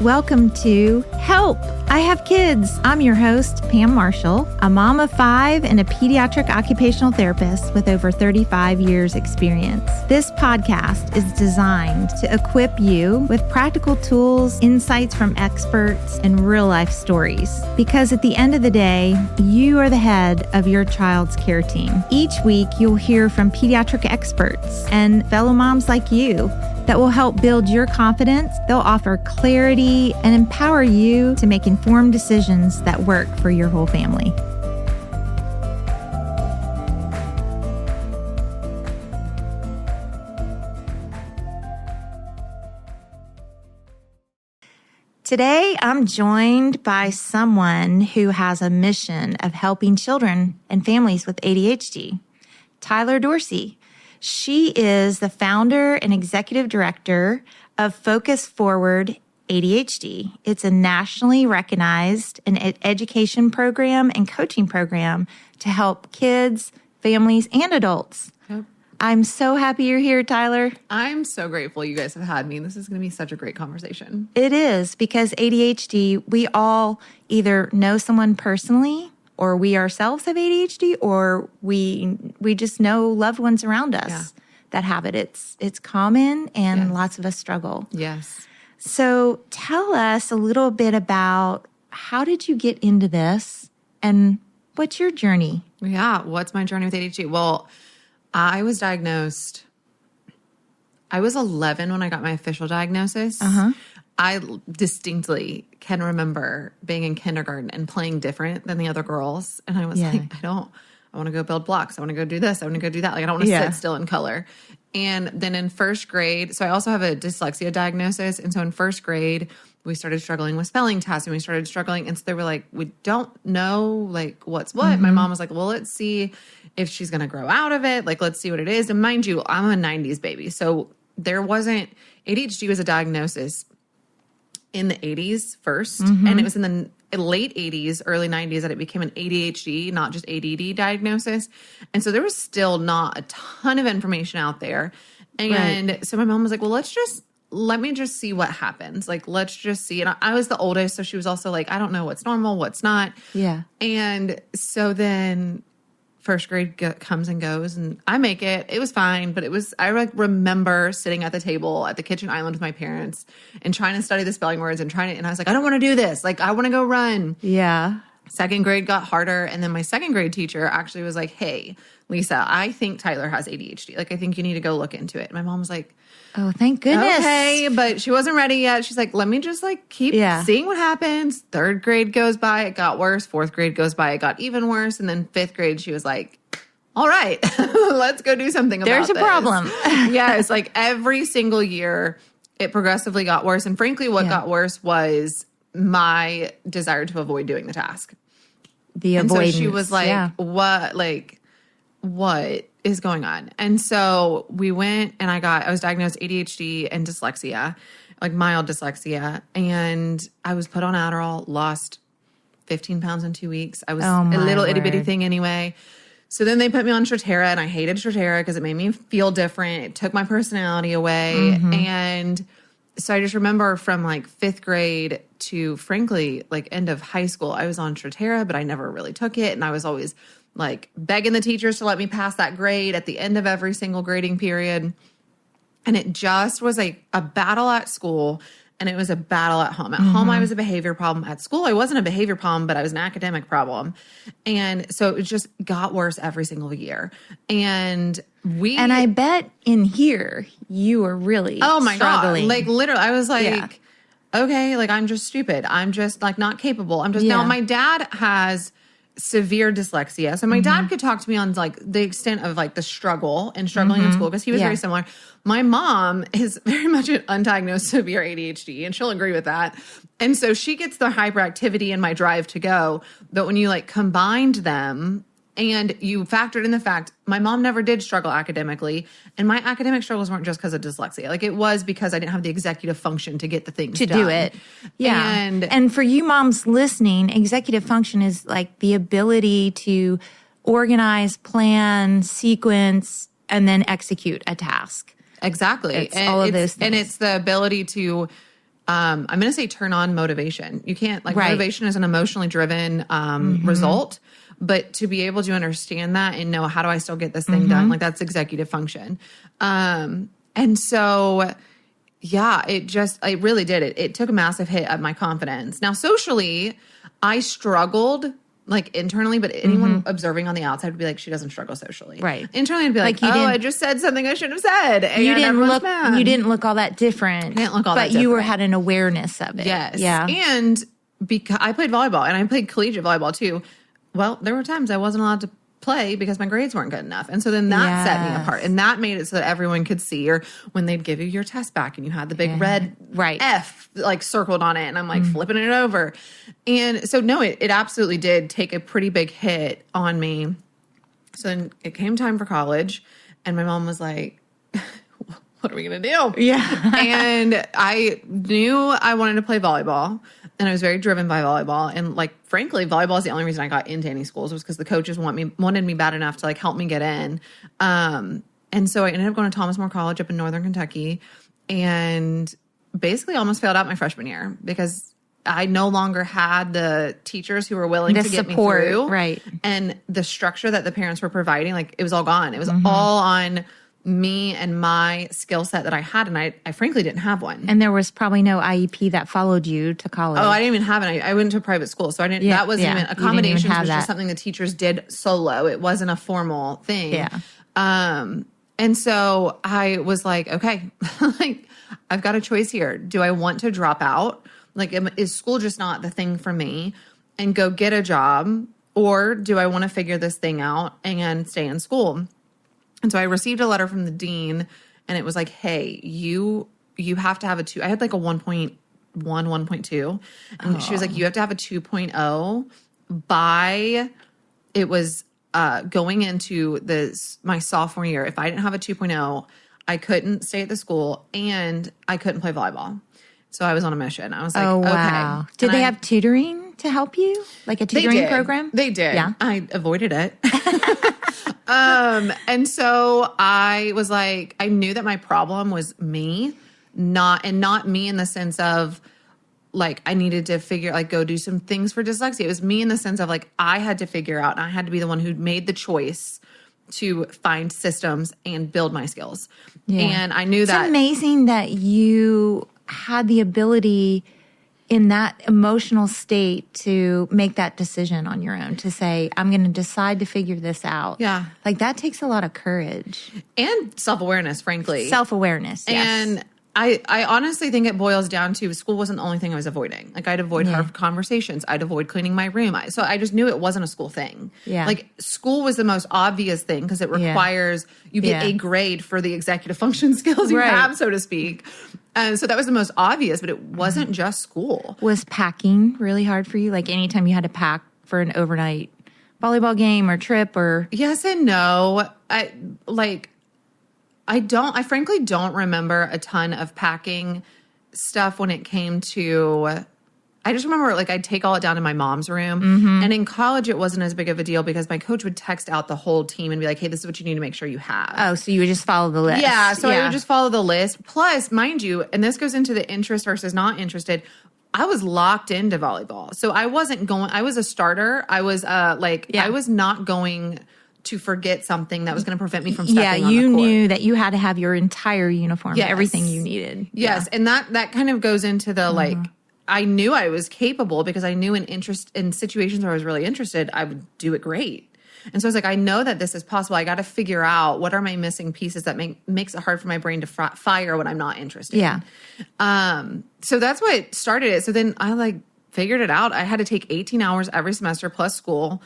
Welcome to Help! I Have Kids. I'm your host, Pam Marshall, a mom of 5 and a pediatric occupational therapist with over 35 years experience. This podcast is designed to equip you with practical tools, insights from experts, and real-life stories. Because at the end of the day, you are the head of your child's care team. Each week, you'll hear from pediatric experts and fellow moms like you that will help build your confidence. They'll offer clarity and empower you to make informed decisions that work for your whole family. Today, I'm joined by someone who has a mission of helping children and families with ADHD, Tyler Dorsey. She is the founder and executive director of Focus Forward ADHD. It's a nationally recognized education program and coaching program to help kids, families, and adults. Yep. I'm so happy you're here, Tyler. I'm so grateful you guys have had me. This is going to be such a great conversation. It is, because ADHD, we all either know someone personally, or we ourselves have ADHD, or we just know loved ones around us that have it. It's common, and lots of us struggle. Yes. So tell us a little bit about, how did you get into this, and what's your journey? Yeah, what's my journey with ADHD? Well, I was diagnosed, I was 11 when I got my official diagnosis. I distinctly can remember being in kindergarten and playing different than the other girls. And I was like, I want to go build blocks. I want to go do this. I want to go do that. Like, I don't want to sit still in color. And then in first grade, so I also have a dyslexia diagnosis. And so in first grade, we started struggling with spelling tests, and we started struggling. And so they were like, we don't know like what's what. Mm-hmm. My mom was like, well, let's see if she's going to grow out of it. Like, let's see what it is. And mind you, I'm a 90s baby. So there wasn't, ADHD was a diagnosis in the 80s first, and it was in the late 80s, early 90s that it became an ADHD, not just ADD diagnosis. And so there was still not a ton of information out there. And so my mom was like, well, let me just see what happens. Like, let's just see. And I was the oldest, so she was also like, I don't know what's normal, what's not. Yeah. And so then first grade comes and goes, and I make it. It was fine, but I remember sitting at the table at the kitchen island with my parents and trying to study the spelling words and and I was like, I don't want to do this. Like, I want to go run. Yeah. Second grade got harder. And then my second grade teacher actually was like, hey, Lisa, I think Tyler has ADHD. Like, I think you need to go look into it. And my mom was like, oh, thank goodness. Okay, but she wasn't ready yet. She's like, let me just keep seeing what happens. Third grade goes by, it got worse. Fourth grade goes by, it got even worse. And then fifth grade, she was like, all right, let's go do something about this. There's a problem. Yeah, it's like every single year, it progressively got worse. And frankly, what got worse was my desire to avoid doing the task. The avoidance. So she was like, what is going on? And so we went, and I was diagnosed ADHD and dyslexia, like mild dyslexia. And I was put on Adderall, lost 15 pounds in 2 weeks. I was a little itty bitty thing anyway. So then they put me on Strattera, and I hated Strattera because it made me feel different. It took my personality away. And so I just remember from fifth grade to frankly, end of high school, I was on Strattera, but I never really took it. And I was always begging the teachers to let me pass that grade at the end of every single grading period. And it just was a battle at school, and it was a battle at home. At home, I was a behavior problem. At school, I wasn't a behavior problem, but I was an academic problem. And so it just got worse every single year. And I bet in here, you were really struggling. God. Literally, I was okay, I'm just stupid. I'm just not capable. Now my dad has severe dyslexia. So my dad could talk to me on the extent of the struggle and struggling in school, because he was very similar. My mom is very much an undiagnosed severe ADHD, and she'll agree with that. And so she gets the hyperactivity and my drive to go. But when you combined them, and you factored in the fact my mom never did struggle academically, and my academic struggles weren't just because of dyslexia. It was because I didn't have the executive function to get the things to done. do it. Yeah. And for you moms listening, executive function is the ability to organize, plan, sequence, and then execute a task. Exactly. It's all of those things. And it's the ability to I'm going to say turn on motivation. You can't motivation is an emotionally driven result, but to be able to understand that and know how do I still get this thing done? Like that's executive function. And so, yeah, it really did. It took a massive hit at my confidence. Now, socially, I struggled like internally, but anyone observing on the outside would be like, she doesn't struggle socially. Right. Internally, I'd be like, I just said something I shouldn't have said. And you didn't look all that different. I didn't look all that different. But you had an awareness of it. Yes. Yeah. And because I played volleyball and I played collegiate volleyball too. Well, there were times I wasn't allowed to play because my grades weren't good enough. And so then that set me apart. And that made it so that everyone could see, or when they'd give you your test back and you had the big red F like circled on it and I'm like flipping it over. And so no, it absolutely did take a pretty big hit on me. So then it came time for college and my mom was like, what are we going to do? Yeah. And I knew I wanted to play volleyball. And I was very driven by volleyball. And like, frankly, volleyball is the only reason I got into any schools was because the coaches wanted me bad enough to like help me get in. And so I ended up going to Thomas More College up in Northern Kentucky and basically almost failed out my freshman year because I no longer had the teachers who were willing to get me through. Right. And the structure that the parents were providing, like it was all gone. It was all on me and my skill set that I had, and I frankly didn't have one. And there was probably no IEP that followed you to college. Oh, I didn't even have it. I went to a private school, so I didn't. That wasn't even accommodations. Was just something the teachers did solo. It wasn't a formal thing. Yeah. And so I was like, okay, like I've got a choice here. Do I want to drop out? Like, is school just not the thing for me and go get a job, or do I want to figure this thing out and stay in school? And so I received a letter from the dean and it was like, hey, you have to have a 2. I had like a 1.1, 1.2. And she was like, you have to have a 2.0 by, it was going into my sophomore year. If I didn't have a 2.0, I couldn't stay at the school and I couldn't play volleyball. So I was on a mission. I was like, wow. Okay. Did they have tutoring to help you? Like a tutoring program? They did. Yeah. I avoided it. And so I was like, I knew that my problem was me, not me in the sense of like, I needed to go do some things for dyslexia. It was me in the sense of like, I had to figure out, and I had to be the one who made the choice to find systems and build my skills. Yeah. And I knew that. It's amazing that you had the ability in that emotional state to make that decision on your own, to say, I'm going to decide to figure this out. Yeah. Like that takes a lot of courage. And self-awareness, frankly. Self-awareness, yes. And I honestly think it boils down to school wasn't the only thing I was avoiding. Like I'd avoid hard conversations. I'd avoid cleaning my room. So I just knew it wasn't a school thing. Yeah. Like school was the most obvious thing because it requires you get a grade for the executive function skills you have, so to speak. So that was the most obvious, but it wasn't just school. Was packing really hard for you? Like anytime you had to pack for an overnight volleyball game or trip or? Yes and no. I frankly don't remember a ton of packing stuff when it came to, I just remember like I'd take all it down in my mom's room. And in college, it wasn't as big of a deal because my coach would text out the whole team and be like, hey, this is what you need to make sure you have. Oh, so you would just follow the list. Yeah. So I would just follow the list. Plus, mind you, and this goes into the interest versus not interested, I was locked into volleyball. So I wasn't going, I was a starter. I was I was not going to forget something that was going to prevent me from stepping on the court. Yeah, you knew that you had to have your entire uniform, everything you needed. Yes, and that kind of goes into the like, I knew I was capable because I knew in situations where I was really interested, I would do it great. And so I was like, I know that this is possible. I got to figure out what are my missing pieces that makes it hard for my brain to fire when I'm not interested. Yeah. So that's what started it. So then I figured it out. I had to take 18 hours every semester plus school.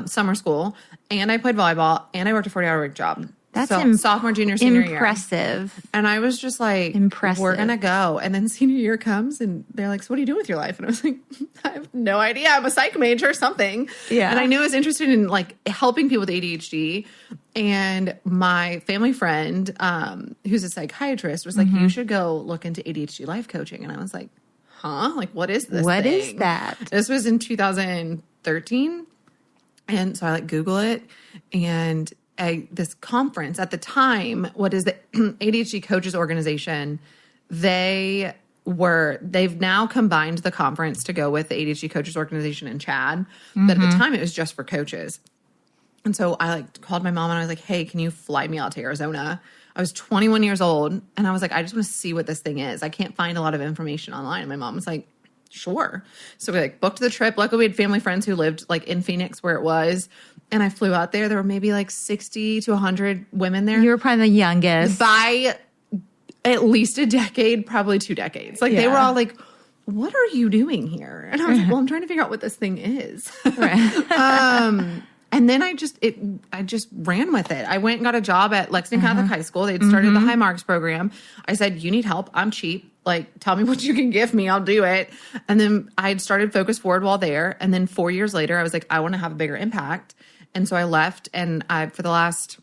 Summer school, and I played volleyball, and I worked a 40-hour-week job. That's sophomore, junior, senior year. Impressive. And I was just like, we're going to go. And then senior year comes, and they're like, so what are you doing with your life? And I was like, I have no idea. I'm a psych major or something. Yeah. And I knew I was interested in helping people with ADHD. And my family friend, who's a psychiatrist, was like, you should go look into ADHD life coaching. And I was like, huh? Like, what is this What thing? is that? This was in 2013. And so I Google it, and this conference at the time, what is the ADHD Coaches Organization? They they've now combined the conference to go with the ADHD Coaches Organization in Chad. But at the time, it was just for coaches. And so I called my mom and I was like, hey, can you fly me out to Arizona? I was 21 years old and I was like, I just want to see what this thing is. I can't find a lot of information online. And my mom was like, sure. So we booked the trip. Luckily, we had family friends who lived in Phoenix where it was. And I flew out there. There were maybe 60 to 100 women there. You were probably the youngest. By at least a decade, probably 2 decades. They were all like, what are you doing here? And I was like, well, I'm trying to figure out what this thing is. Right. And then I just ran with it. I went and got a job at Lexington Catholic High School. They'd started the High Marks program. I said, you need help. I'm cheap. Tell me what you can give me. I'll do it. And then I had started Focus Forward while there. And then 4 years later, I was like, I want to have a bigger impact. And so I left. And for the last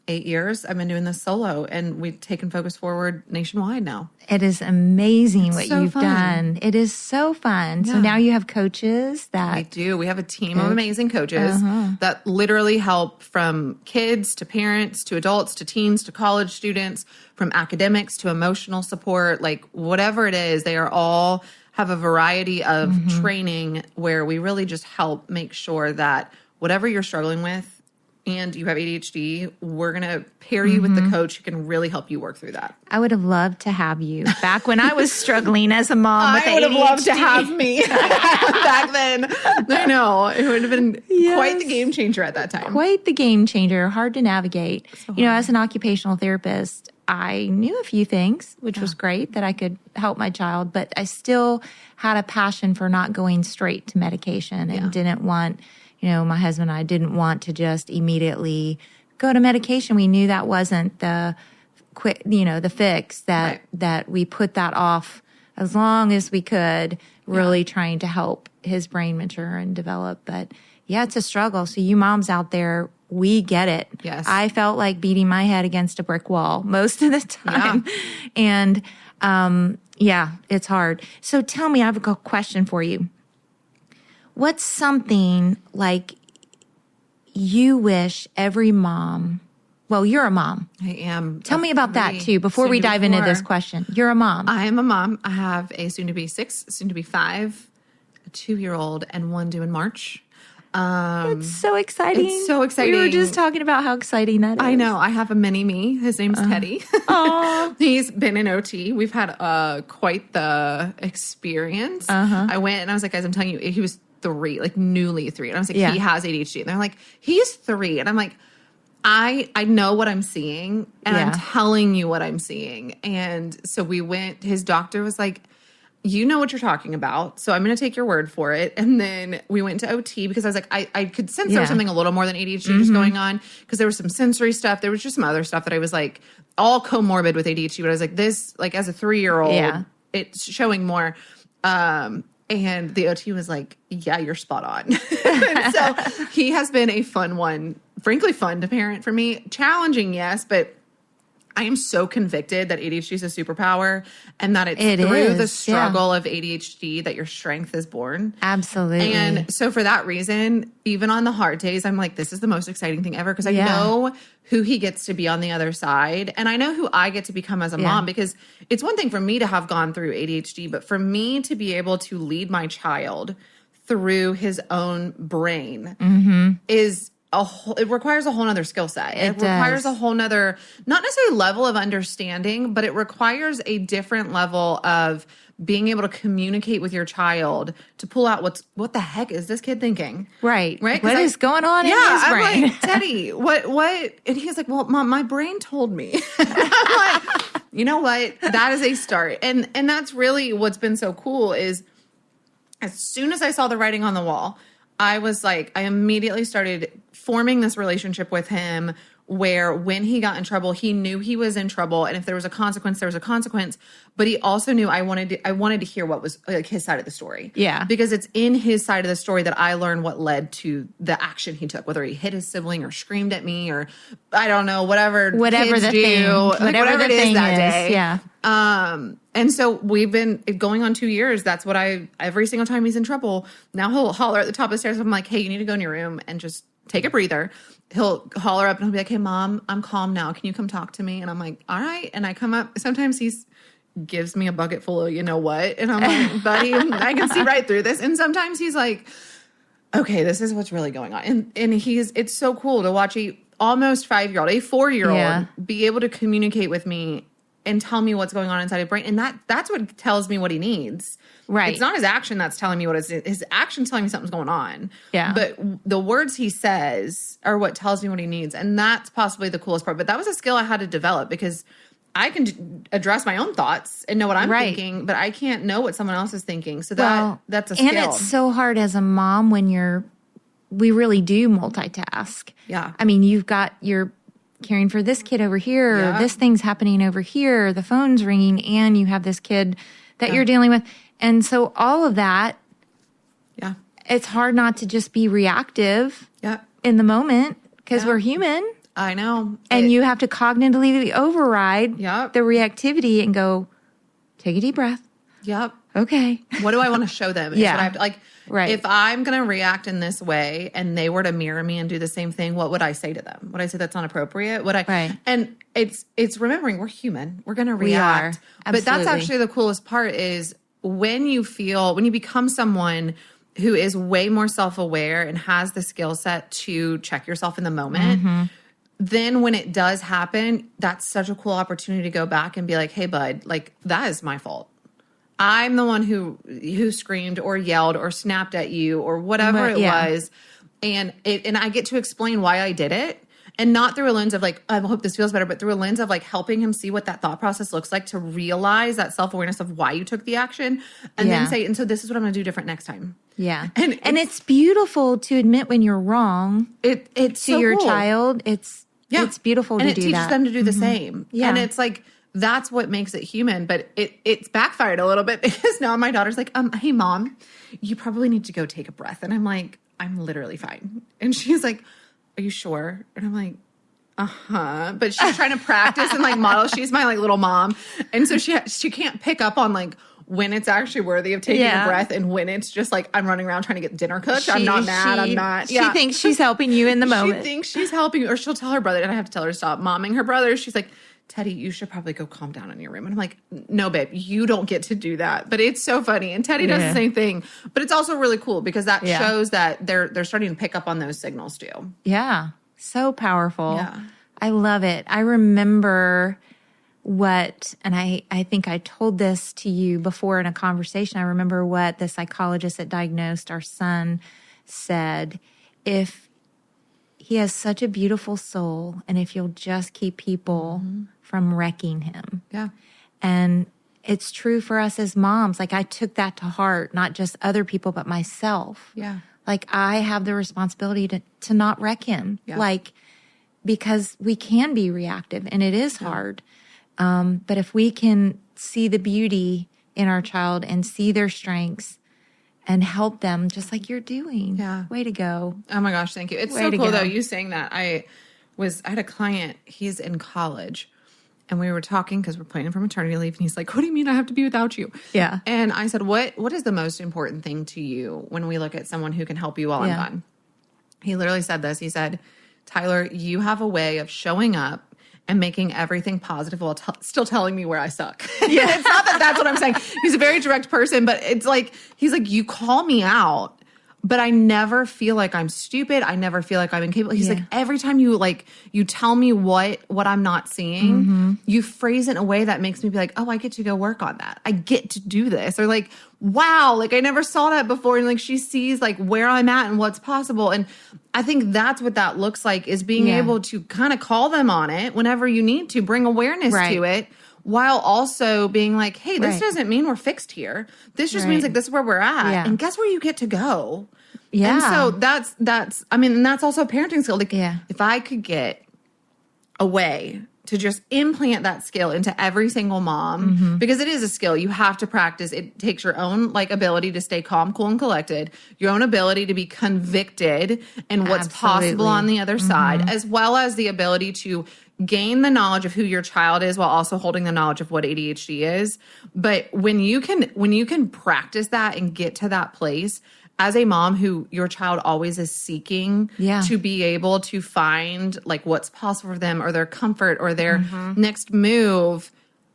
8 years, I've been doing this solo. And we've taken Focus Forward nationwide now. It is amazing what you've fun. done. It is so fun. Yeah. So now you have coaches that... We do. We have a team of amazing coaches that literally help from kids to parents to adults to teens to college students, from academics to emotional support, whatever it is, they are all have a variety of training where we really just help make sure that whatever you're struggling with and you have ADHD, we're going to pair you with the coach who can really help you work through that. I would have loved to have you back when I was struggling as a mom with ADHD. I would have loved to have me back then. I know. It would have been quite the game changer at that time. Quite the game changer. Hard to navigate. So as an occupational therapist, I knew a few things, which was great that I could help my child, but I still had a passion for not going straight to medication and didn't want... my husband and I didn't want to just immediately go to medication. We knew that wasn't the quick, the fix, that we put that off as long as we could, really trying to help his brain mature and develop. But it's a struggle. So you moms out there, we get it. Yes. I felt like beating my head against a brick wall most of the time. Yeah. And, it's hard. So tell me, I have a question for you. What's something you wish every mom, well, you're a mom. I am. Tell me about that too, before we dive into this question. You're a mom. I am a mom. I have a soon to be 6, soon to be 5, a 2-year-old, and one due in March. It's so exciting. It's so exciting. We were just talking about how exciting that is. I know. I have a mini me. His name's Teddy. He's been in OT. We've had quite the experience. I went and I was like, guys, I'm telling you, he was 3, newly 3. And I was like, he has ADHD. And they're like, he's 3. And I'm like, I know what I'm seeing and I'm telling you what I'm seeing. And so we went, his doctor was like, you know what you're talking about, so I'm going to take your word for it. And then we went to OT because I was like, I could sense there was something a little more than ADHD just going on, because there was some sensory stuff. There was just some other stuff that I was like, all comorbid with ADHD. But I was like, this, as a 3-year-old, it's showing more. And the OT was like, yeah, you're spot on. So he has been a fun one, frankly fun to parent for me. Challenging, yes, but I am so convicted that ADHD is a superpower and that it's through the struggle of ADHD that your strength is born. Absolutely. And so for that reason, even on the hard days, I'm like, this is the most exciting thing ever, because I know who he gets to be on the other side. And I know who I get to become as a mom, because it's one thing for me to have gone through ADHD, but for me to be able to lead my child through his own brain is it requires a whole nother skill set. It requires a whole nother, not necessarily level of understanding, but it requires a different level of being able to communicate with your child to pull out what the heck is this kid thinking? Right. What is going on in his brain? I'm like, Teddy, what? And he's like, well, Mom, my brain told me. I'm like, you know what? That is a start. And that's really what's been so cool is as soon as I saw the writing on the wall, I was like, I immediately started forming this relationship with him where when he got in trouble, he knew he was in trouble. And if there was a consequence, there was a consequence. But he also knew I wanted to hear what was his side of the story. Yeah. Because it's in his side of the story that I learned what led to the action he took, whether he hit his sibling or screamed at me or I don't know, whatever kids the do, thing, whatever it is that day. Yeah. And so we've been going on 2 years. That's what every single time he's in trouble, now he'll holler at the top of the stairs. I'm like, hey, you need to go in your room and just take a breather. He'll holler up and he'll be like, hey, Mom, I'm calm now. Can you come talk to me? And I'm like, all right. And I come up. Sometimes he's gives me a bucket full of, you know what? And I'm like, buddy, I can see right through this. And sometimes he's like, okay, this is what's really going on. And it's so cool to watch a almost 5-year-old, a 4-year-old be able to communicate with me and tell me what's going on inside his brain. And that's what tells me what he needs. Right. It's not his action that's telling me what his action's telling me something's going on. Yeah. But the words he says are what tells me what he needs. And that's possibly the coolest part. But that was a skill I had to develop because I can address my own thoughts and know what I'm thinking, but I can't know what someone else is thinking. So that's a skill. And it's so hard as a mom when we really do multitask. Yeah. I mean, you're caring for this kid over here, or this thing's happening over here, the phone's ringing, and you have this kid that you're dealing with. And so all of that, it's hard not to just be reactive in the moment because we're human. I know. And you have to cognitively override the reactivity and go, take a deep breath. Yep. Okay. What do I want to show them? Is what I have to, if I'm going to react in this way and they were to mirror me and do the same thing, what would I say to them? Would I say that's not appropriate? And it's remembering we're human. We're going to react. We are. But that's actually the coolest part is when you become someone who is way more self-aware and has the skill set to check yourself in the moment, then when it does happen, that's such a cool opportunity to go back and be like, hey, bud, like that is my fault. I'm the one who screamed or yelled or snapped at you or whatever it was. And I get to explain why I did it. And not through a lens of like, I hope this feels better, but through a lens of like helping him see what that thought process looks like to realize that self-awareness of why you took the action and then say, and so this is what I'm going to do different next time. Yeah. And it's beautiful to admit when you're wrong it's to so your cool. child. It's beautiful to do that. And it teaches them to do the same. Yeah. And it's like, that's what makes it human. But it's backfired a little bit because now my daughter's like, hey, Mom, you probably need to go take a breath. And I'm like, I'm literally fine. And she's like, are you sure? And I'm like, uh-huh. But she's trying to practice and like model. She's my like little mom. And so she can't pick up on like when it's actually worthy of taking a breath and when it's just like I'm running around trying to get dinner cooked. I'm not mad. I'm not. She thinks she's helping you in the moment. She thinks she's helping, or she'll tell her brother, and I have to tell her to stop momming her brother. She's like, Teddy, you should probably go calm down in your room. And I'm like, no, babe, you don't get to do that. But it's so funny. And Teddy does the same thing. But it's also really cool because that shows that they're starting to pick up on those signals too. Yeah. So powerful. Yeah. I love it. I remember and I think I told this to you before in a conversation. I remember what the psychologist that diagnosed our son said. If he has such a beautiful soul, and if you'll just keep people from wrecking him. Yeah. And it's true for us as moms. Like I took that to heart, not just other people, but myself. Yeah. Like I have the responsibility to not wreck him. Yeah. Like, because we can be reactive and it is hard. But if we can see the beauty in our child and see their strengths and help them just like you're doing. Yeah. Way to go. Oh my gosh, thank you. It's so cool though, you saying that. I had a client, he's in college, and we were talking because we're planning for maternity leave, and he's like, what do you mean I have to be without you? Yeah. And I said, what is the most important thing to you when we look at someone who can help you while I'm gone? He literally said this. He said, Tyler, you have a way of showing up and making everything positive while still telling me where I suck. Yeah. It's not that that's what I'm saying. He's a very direct person, but it's like, he's like, you call me out, but I never feel like I'm stupid. I never feel like I'm incapable. He's like, every time you tell me what I'm not seeing, you phrase it in a way that makes me be like, oh, I get to go work on that. I get to do this. Or like, wow, like I never saw that before. And like she sees like where I'm at and what's possible. And I think that's what that looks like, is being able to kind of call them on it whenever you need to, bring awareness to it, while also being like, hey, this doesn't mean we're fixed here. This just means like this is where we're at. Yeah. And guess where you get to go. Yeah. And so that's I mean, and that's also a parenting skill. Like if I could get a way to just implant that skill into every single mom, because it is a skill. You have to practice. It takes your own like ability to stay calm, cool, and collected, your own ability to be convicted in what's possible on the other side, as well as the ability to gain the knowledge of who your child is while also holding the knowledge of what ADHD is. But when you can practice that and get to that place as a mom who your child always is seeking to be able to find like what's possible for them or their comfort or their next move,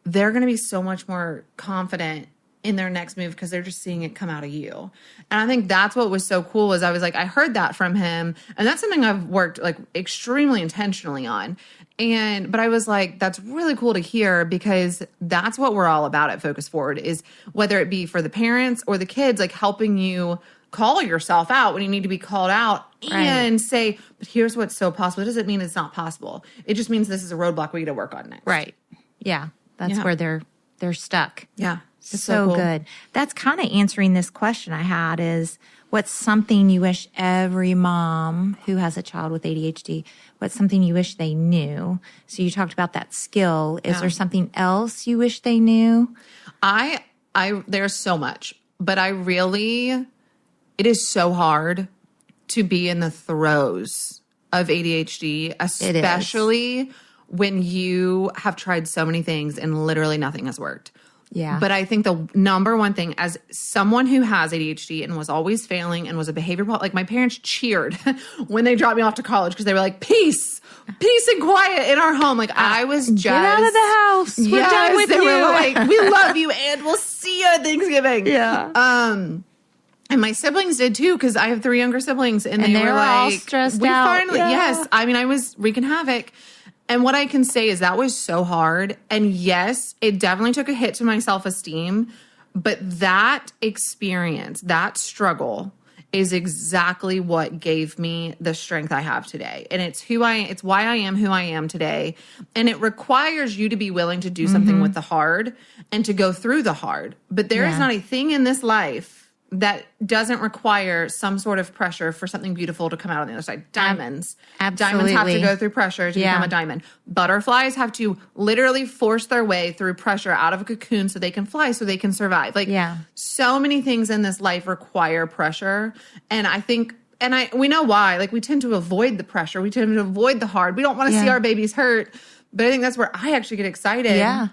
they're going to be so much more confident in their next move because they're just seeing it come out of you. And I think that's what was so cool is I was like, I heard that from him. And that's something I've worked like extremely intentionally on. But I was like, that's really cool to hear because that's what we're all about at Focus Forward is whether it be for the parents or the kids, like helping you call yourself out when you need to be called out and say, but here's what's so possible. It doesn't mean it's not possible. It just means this is a roadblock we got to work on next. Right. Yeah. That's where they're stuck. Yeah. It's so cool. Good. That's kind of answering this question I had is what's something you wish every mom who has a child with ADHD, what's something you wish they knew? So you talked about that skill. Is there something else you wish they knew? There's so much, but it is so hard to be in the throes of ADHD, especially when you have tried so many things and literally nothing has worked. Yeah. But I think the number one thing as someone who has ADHD and was always failing and was a behavior problem, like my parents cheered when they dropped me off to college because they were like, peace and quiet in our home. Like I was just. Get out of the house. We're done with you. They were like, we love you and we'll see you at Thanksgiving. Yeah. And my siblings did too because I have 3 younger siblings and they were like, all stressed out. Finally, yes. I mean, I was wreaking havoc. And what I can say is that was so hard. And yes, it definitely took a hit to my self-esteem. But that experience, that struggle is exactly what gave me the strength I have today. And it's why I am who I am today. And it requires you to be willing to do something with the hard and to go through the hard. But there is not a thing in this life that doesn't require some sort of pressure for something beautiful to come out on the other side. Diamonds. Absolutely. Diamonds have to go through pressure to become a diamond. Butterflies have to literally force their way through pressure out of a cocoon so they can fly, so they can survive. Like so many things in this life require pressure. And I think, we know why. Like we tend to avoid the pressure. We tend to avoid the hard. We don't want to see our babies hurt. But I think that's where I actually get excited. Yeah.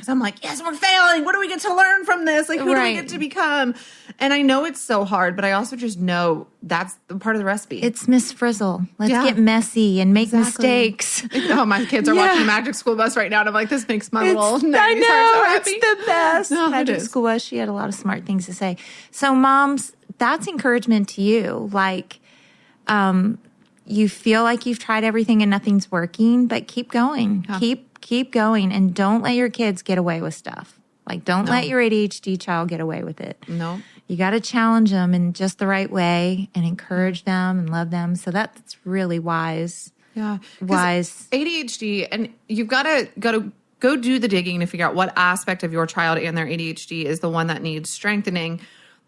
So I'm like, yes, we're failing. What do we get to learn from this? Like, who do we get to become? And I know it's so hard, but I also just know that's the part of the recipe. It's Miss Frizzle. Let's get messy and make mistakes. Oh, my kids are watching Magic School Bus right now, and I'm like, this makes my little 90s heart so happy. It's the best. Magic School Bus, she had a lot of smart things to say. So moms, that's encouragement to you. Like, you feel like you've tried everything and nothing's working, but keep going. Yeah. Keep going and don't let your kids get away with stuff. Like don't let your ADHD child get away with it. No. You got to challenge them in just the right way and encourage them and love them. So that's really wise. Yeah. Wise. ADHD, and you've got to go do the digging to figure out what aspect of your child and their ADHD is the one that needs strengthening.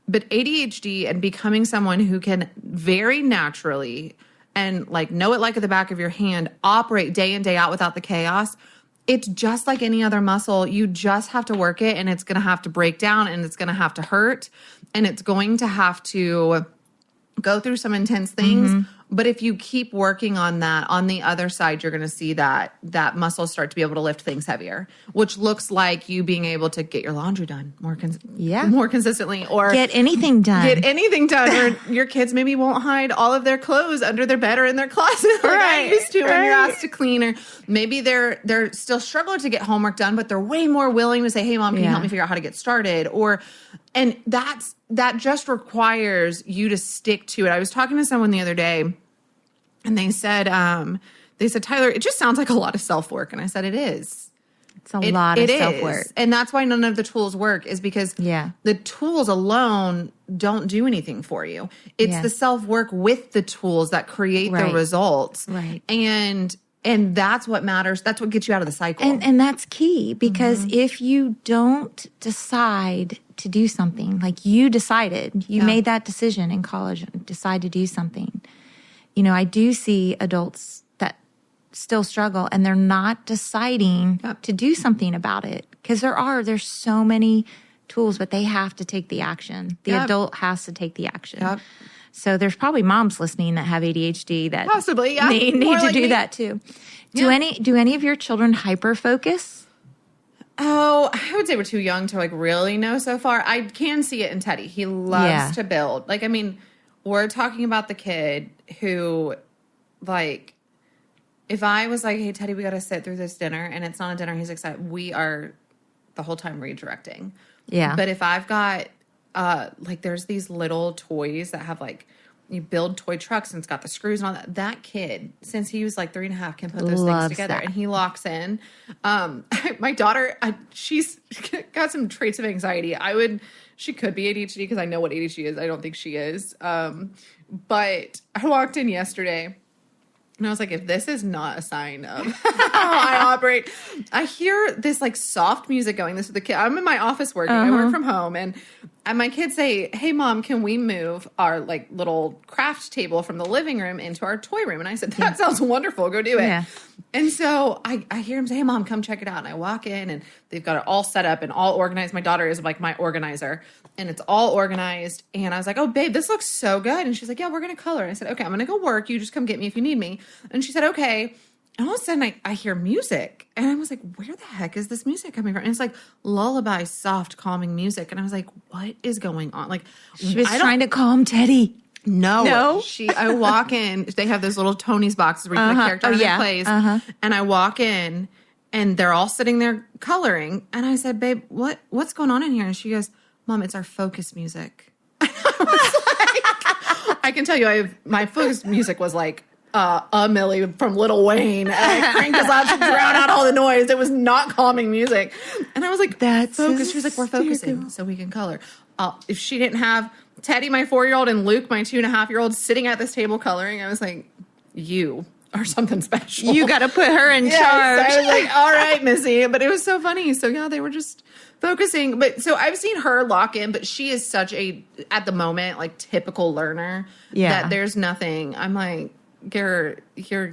But ADHD and becoming someone who can very naturally and like know it like at the back of your hand, operate day in, day out without the chaos. It's just like any other muscle. You just have to work it and it's going to have to break down and it's going to have to hurt and it's going to have to go through some intense things. But if you keep working on that, on the other side, you're going to see that muscle start to be able to lift things heavier, which looks like you being able to get your laundry done more consistently or get anything done. Or your kids maybe won't hide all of their clothes under their bed or in their closet like I used to when you're asked to clean. Or maybe they're still struggling to get homework done, but they're way more willing to say, hey, Mom, can you help me figure out how to get started? And that just requires you to stick to it. I was talking to someone the other day and they said, Tyler, it just sounds like a lot of self-work. And I said, it is. It's a lot of self-work. And that's why none of the tools work is because the tools alone don't do anything for you. It's the self-work with the tools that create the results. Right. And that's what matters. That's what gets you out of the cycle. And that's key because if you don't decide to do something, like you decided, you made that decision in college and decide to do something. You know, I do see adults that still struggle and they're not deciding to do something about it because there's so many tools, but they have to take the action. The adult has to take the action. Yep. So there's probably moms listening that have ADHD that possibly need to do that too. Do any of your children hyper focus? Oh, I would say we're too young to like really know so far. I can see it in Teddy. He loves to build. Like, I mean, we're talking about the kid who, like, if I was like, hey, Teddy, we got to sit through this dinner and it's not a dinner, he's excited. We are the whole time redirecting. Yeah. But if I've got, like, there's these little toys that have, like, you build toy trucks and it's got the screws and all that. That kid, since he was like 3.5, can put those things together and he locks in. My daughter, she's got some traits of anxiety. She could be ADHD because I know what ADHD is. I don't think she is. But I walked in yesterday and I was like, if this is not a sign of how I operate, I hear this like soft music going. This is the kid. I'm in my office working. I work from home and my kids say, hey mom, can we move our like little craft table from the living room into our toy room? And I said, that sounds wonderful. Go do it. Yeah. And so I hear him say, hey mom, come check it out. And I walk in and they've got it all set up and all organized. My daughter is like my organizer and it's all organized. And I was like, oh babe, this looks so good. And she's like, yeah, we're going to color. And I said, okay, I'm going to go work. You just come get me if you need me. And she said, okay. And all of a sudden I hear music and I was like, where the heck is this music coming from? And it's like lullaby, soft, calming music. And I was like, what is going on? Like she was trying to calm Teddy. No. I walk in, they have those little Tony's boxes where you put the character plays. And I walk in and they're all sitting there coloring. And I said, babe, what's going on in here? And she goes, mom, it's our focus music. I was like, I can tell you my focus music was like, a Millie from Lil Wayne. And I cranked us out to drown out all the noise. It was not calming music. And I was like, that's focus. She was like, we're focusing so we can color. If she didn't have Teddy, my 4-year-old, and Luke, my 2.5-year-old, sitting at this table coloring, I was like, you are something special. You got to put her in charge. I was like, all right, Missy. But it was so funny. So yeah, they were just focusing. But so I've seen her lock in, but she is such at the moment, like typical learner that there's nothing. I'm like, you're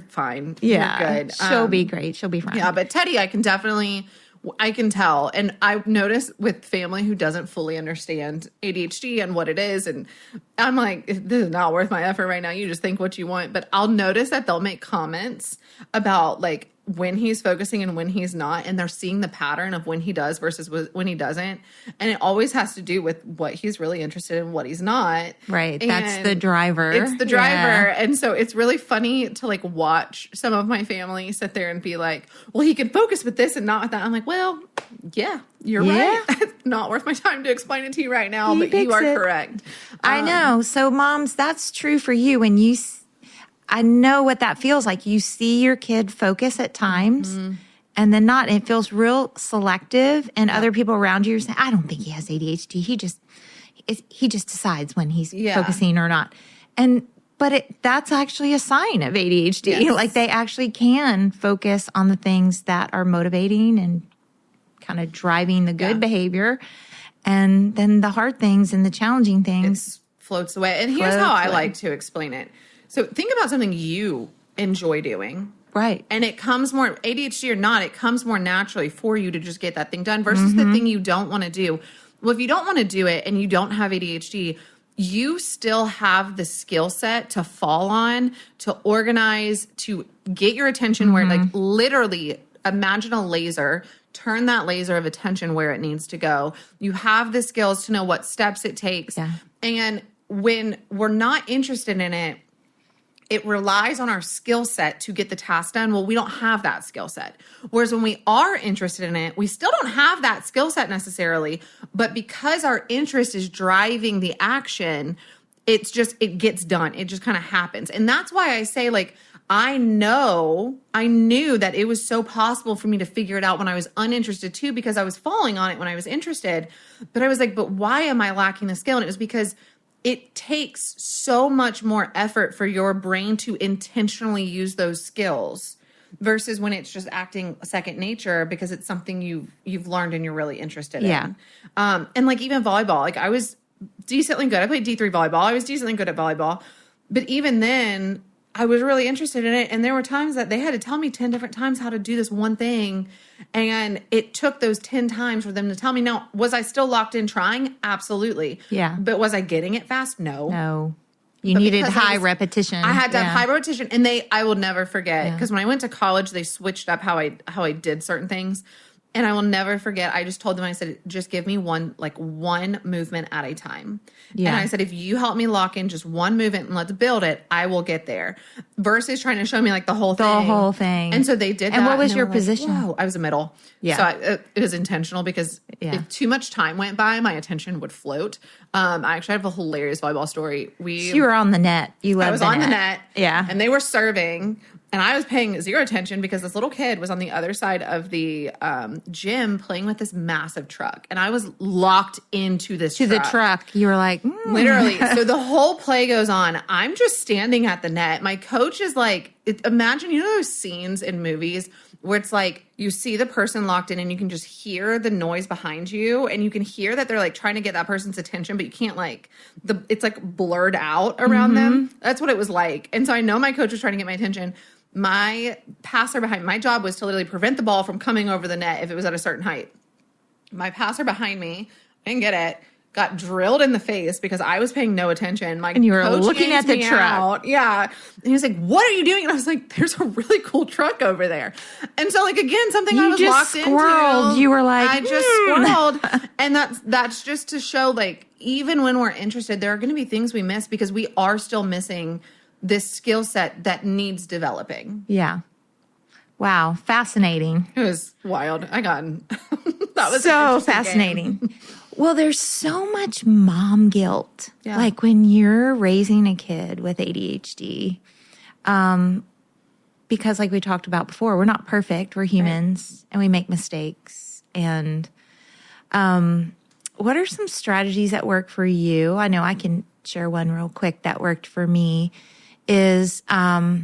fine. Yeah. You're good. She'll be great. She'll be fine. Yeah, but Teddy, I can tell. And I've noticed with family who doesn't fully understand ADHD and what it is. And I'm like, this is not worth my effort right now. You just think what you want. But I'll notice that they'll make comments about like when he's focusing and when he's not. And they're seeing the pattern of when he does versus when he doesn't. And it always has to do with what he's really interested in, what he's not. Right. And that's the driver. It's the driver. Yeah. And so it's really funny to like watch some of my family sit there and be like, well, he can focus with this and not with that. I'm like, well, yeah, you're right. It's not worth my time to explain it to you right now, but you are correct. I know. So moms, that's true for you. When I know what that feels like. You see your kid focus at times and then not. It feels real selective and other people around you are saying, I don't think he has ADHD. He just decides when he's focusing or not. But that's actually a sign of ADHD. Yes. Like they actually can focus on the things that are motivating and kind of driving the good behavior. And then the hard things and the challenging things floats away. And here's how I like to explain it. So think about something you enjoy doing. Right. And it comes more, ADHD or not, it comes more naturally for you to just get that thing done versus the thing you don't want to do. Well, if you don't want to do it and you don't have ADHD, you still have the skill set to fall on, to organize, to get your attention where, like, literally imagine a laser, turn that laser of attention where it needs to go. You have the skills to know what steps it takes. Yeah. And when we're not interested in it, it relies on our skill set to get the task done. Well, we don't have that skill set. Whereas when we are interested in it, we still don't have that skill set necessarily. But because our interest is driving the action, it gets done. It just kind of happens. And that's why I say, like, I knew that it was so possible for me to figure it out when I was uninterested too, because I was falling on it when I was interested. But I was like, but why am I lacking the skill? And it was because it takes so much more effort for your brain to intentionally use those skills versus when it's just acting second nature because it's something you've learned and you're really interested in. And like even volleyball, like I was decently good. I played D3 volleyball. I was decently good at volleyball. But even then, I was really interested in it. And there were times that they had to tell me 10 different times how to do this one thing. And it took those 10 times for them to tell me. Now, was I still locked in trying? Absolutely. Yeah. But was I getting it fast? No. No. You needed high repetition. I had to have high repetition. And I will never forget. Because when I went to college, they switched up how I did certain things. And I will never forget, I just told them, I said, just give me one movement at a time. Yeah. And I said, if you help me lock in just one movement and let's build it, I will get there. Versus trying to show me like the whole thing. The whole thing. And so they did that. And what was your position? Whoa, I was a middle. Yeah. So it was intentional because if too much time went by, my attention would float. I actually have a hilarious volleyball story. So you were on the net. I was on the net. Yeah. And they were serving. And I was paying zero attention because this little kid was on the other side of the gym playing with this massive truck. And I was locked into this truck. To the truck. You were like, Literally. So the whole play goes on. I'm just standing at the net. My coach is like, imagine, you know those scenes in movies where it's like you see the person locked in and you can just hear the noise behind you. And you can hear that they're like trying to get that person's attention, but you can't it's like blurred out around them. That's what it was like. And so I know my coach was trying to get my attention. My passer behind my job was to literally prevent the ball from coming over the net if it was at a certain height. My passer behind me, I didn't get it, got drilled in the face because I was paying no attention. And you were looking at the truck. Out. Yeah. And he was like, what are you doing? And I was like, there's a really cool truck over there. And so again, something I was locked into. You were like, I just squirreled. And that's just to show even when we're interested, there are going to be things we miss because we are still missing this skill set that needs developing. Yeah. Wow. Fascinating. It was wild. That was so fascinating. Well, there's so much mom guilt. Yeah. Like when you're raising a kid with ADHD, because like we talked about before, we're not perfect. We're humans and we make mistakes. And what are some strategies that work for you? I know I can share one real quick that worked for me. Is I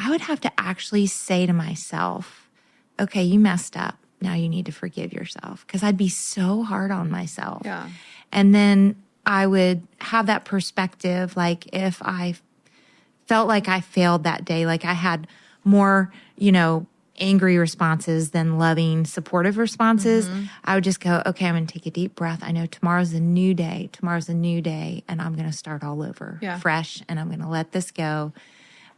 would have to actually say to myself, okay, you messed up. Now you need to forgive yourself. Because I'd be so hard on myself. Yeah. And then I would have that perspective, like if I felt like I failed that day, like I had more, angry responses than loving, supportive responses, I would just go, okay, I'm going to take a deep breath. I know tomorrow's a new day. And I'm going to start all over fresh. And I'm going to let this go.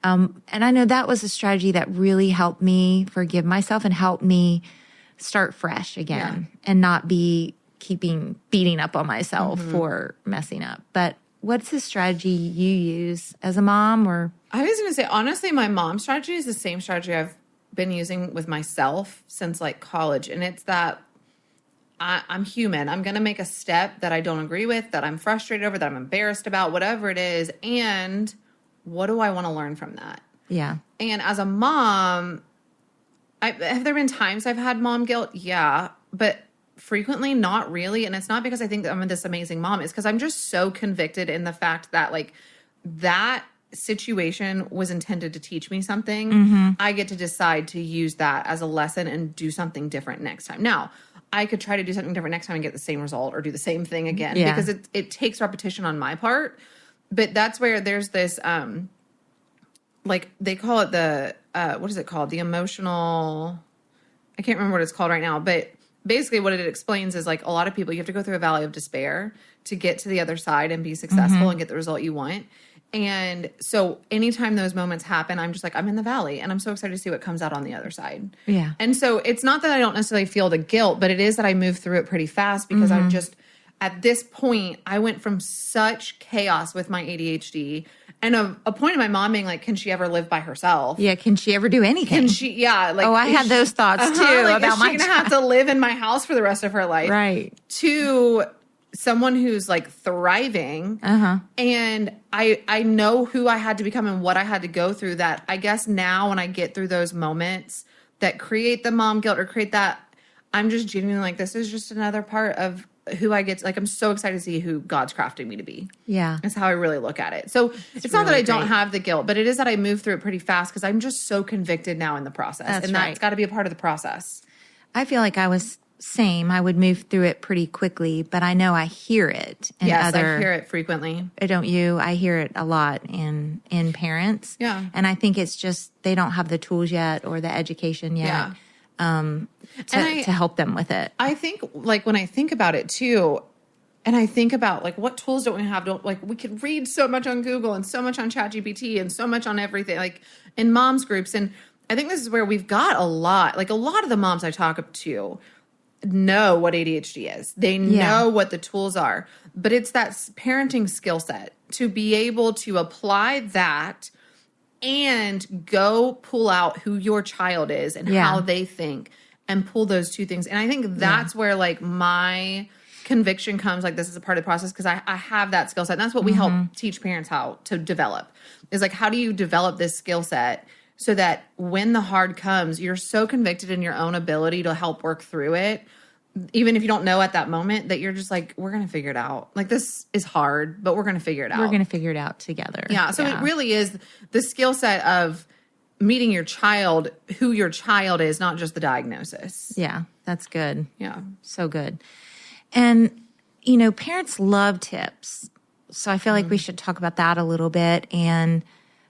And I know that was a strategy that really helped me forgive myself and helped me start fresh again and not be beating up on myself for messing up. But what's the strategy you use as a mom? Or I was going to say, honestly, my mom's strategy is the same strategy I've been using with myself since college. And it's that I'm human. I'm going to make a step that I don't agree with, that I'm frustrated over, that I'm embarrassed about, whatever it is. And what do I want to learn from that? Yeah. And as a mom, have there been times I've had mom guilt? Yeah. But frequently not really. And it's not because I think that I'm this amazing mom. It's because I'm just so convicted in the fact that that situation was intended to teach me something. I get to decide to use that as a lesson and do something different next time. Now, I could try to do something different next time and get the same result or do the same thing again because it takes repetition on my part. But that's where there's this, they call it the, what is it called? The emotional, I can't remember what it's called right now, but basically what it explains is a lot of people, you have to go through a valley of despair to get to the other side and be successful and get the result you want. And so anytime those moments happen, I'm just I'm in the valley and I'm so excited to see what comes out on the other side. Yeah. And so it's not that I don't necessarily feel the guilt, but it is that I move through it pretty fast because I'm just, at this point, I went from such chaos with my ADHD and a point of my mom being can she ever live by herself? Yeah. Can she ever do anything? Can she, yeah. I had those thoughts too about my is she going to have to live in my house for the rest of her life? Right. To someone who's thriving. And I know who I had to become and what I had to go through, that I guess now when I get through those moments that create the mom guilt or create that, I'm just genuinely this is just another part of who I get to, I'm so excited to see who God's crafting me to be. Yeah. That's how I really look at it. So it's not really that I don't have the guilt, but it is that I move through it pretty fast because I'm just so convicted now in the process. That's got to be a part of the process. I feel like I was same. I would move through it pretty quickly, but I know I hear it. Yes, I hear it frequently. Don't you? I hear it a lot in parents. Yeah. And I think it's just they don't have the tools yet or the education yet to help them with it. I think when I think about it too, and I think about what tools don't we have? We could read so much on Google and so much on ChatGPT and so much on everything, in moms groups. And I think this is where we've got a lot, a lot of the moms I talk to, know what ADHD is. They know what the tools are, but it's that parenting skill set to be able to apply that and go pull out who your child is and how they think and pull those two things. And I think that's where like my conviction comes, like this is a part of the process because I have that skill set. And that's what we help teach parents how to develop is like, how do you develop this skill set so that when the hard comes, you're so convicted in your own ability to help work through it, even if you don't know at that moment, that you're just like, we're going to figure it out. Like this is hard, but we're going to figure it out. We're going to figure it out together. Yeah. So it really is the skill set of meeting your child, who your child is, not just the diagnosis. Yeah. That's good. Yeah. So good. And, you know, parents love tips. So I feel like we should talk about that a little bit. And,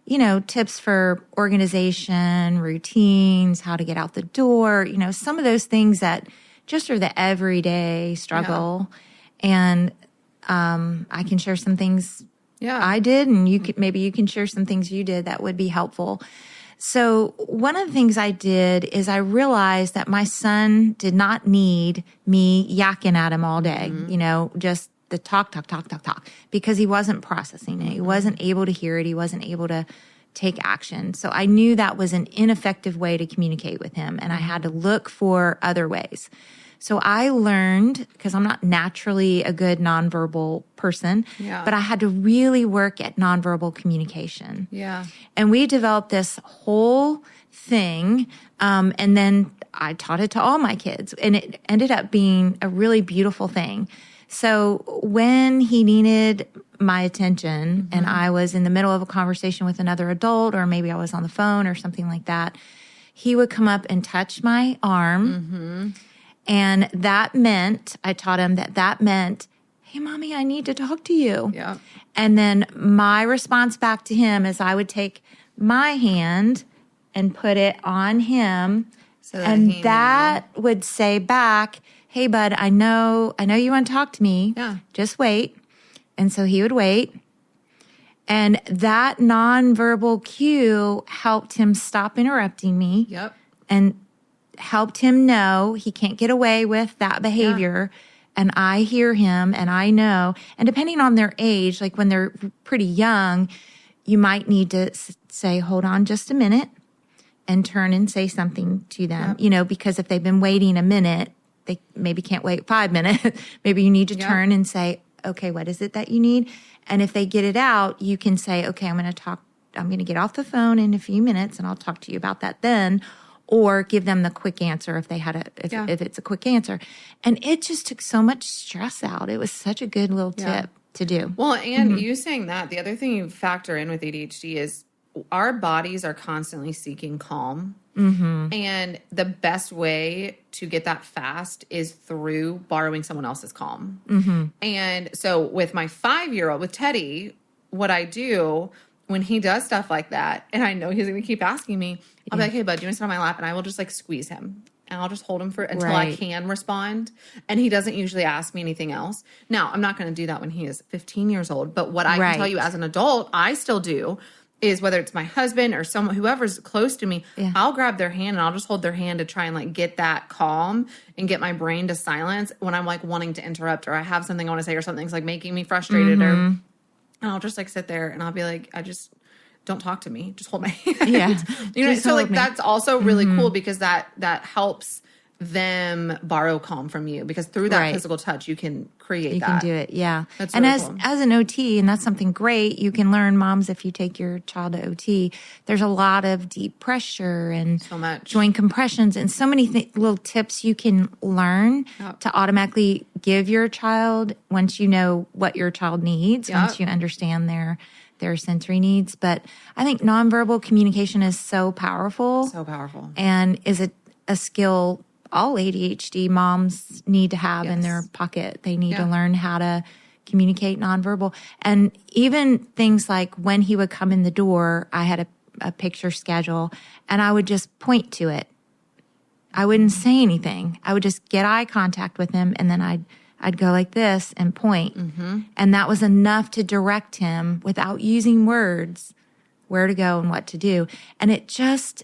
you know, tips for organization, routines, how to get out the door, you know, some of those things that just are the everyday struggle. And I can share some things I did, and maybe you can share some things you did that would be helpful. So one of the things I did is I realized that my son did not need me yakking at him all day, you know, just the talk, because he wasn't processing it. He wasn't able to hear it. He wasn't able to take action. So I knew that was an ineffective way to communicate with him, and I had to look for other ways. So I learned, because I'm not naturally a good nonverbal person, but I had to really work at nonverbal communication. Yeah. And we developed this whole thing, and then I taught it to all my kids, and it ended up being a really beautiful thing. So when he needed my attention and I was in the middle of a conversation with another adult, or maybe I was on the phone or something like that, he would come up and touch my arm. And that meant, I taught him that meant, hey, mommy, I need to talk to you. Yeah. And then my response back to him is I would take my hand and put it on him. So that would say back, hey, bud, I know you want to talk to me. Yeah. Just wait. And so he would wait. And that nonverbal cue helped him stop interrupting me. Yep. And helped him know he can't get away with that behavior. And I hear him and I know. And depending on their age, like when they're pretty young, you might need to say, hold on just a minute, and turn and say something to them, you know, because if they've been waiting a minute, they maybe can't wait 5 minutes. Maybe you need to turn and say, okay, what is it that you need? And if they get it out, you can say, okay, I'm going to get off the phone in a few minutes and I'll talk to you about that then. Or give them the quick answer if it's a quick answer. And it just took so much stress out. It was such a good little tip to do. Well, and you saying that, the other thing you factor in with ADHD is our bodies are constantly seeking calm. And the best way to get that fast is through borrowing someone else's calm. And so with my 5-year-old, with Teddy, what I do when he does stuff like that, and I know he's going to keep asking me, I'll be like, hey, bud, do you want to sit on my lap? And I will just like squeeze him. And I'll just hold him until I can respond. And he doesn't usually ask me anything else. Now, I'm not going to do that when he is 15 years old. But what I can tell you as an adult, I still do, is whether it's my husband or someone, whoever's close to me, I'll grab their hand and I'll just hold their hand to try and like get that calm and get my brain to silence when I'm like wanting to interrupt, or I have something I want to say, or something's like making me frustrated, and I'll just like sit there and I'll be like, don't talk to me. Just hold my hand. Yeah. You know, so like that's also really cool because that helps them borrow calm from you, because through that physical touch, you can create that. You can do it. Yeah. That's and really cool. as an OT, and that's something great, you can learn, moms, if you take your child to OT, there's a lot of deep pressure and so much joint compressions and so many little tips you can learn to automatically give your child once you know what your child needs, once you understand their sensory needs. But I think nonverbal communication is so powerful. So powerful. And is a skill all ADHD moms need to have in their pocket. They need to learn how to communicate nonverbal. And even things like when he would come in the door, I had a picture schedule and I would just point to it. I wouldn't say anything. I would just get eye contact with him, and then I'd go like this and point. And that was enough to direct him without using words where to go and what to do. And it just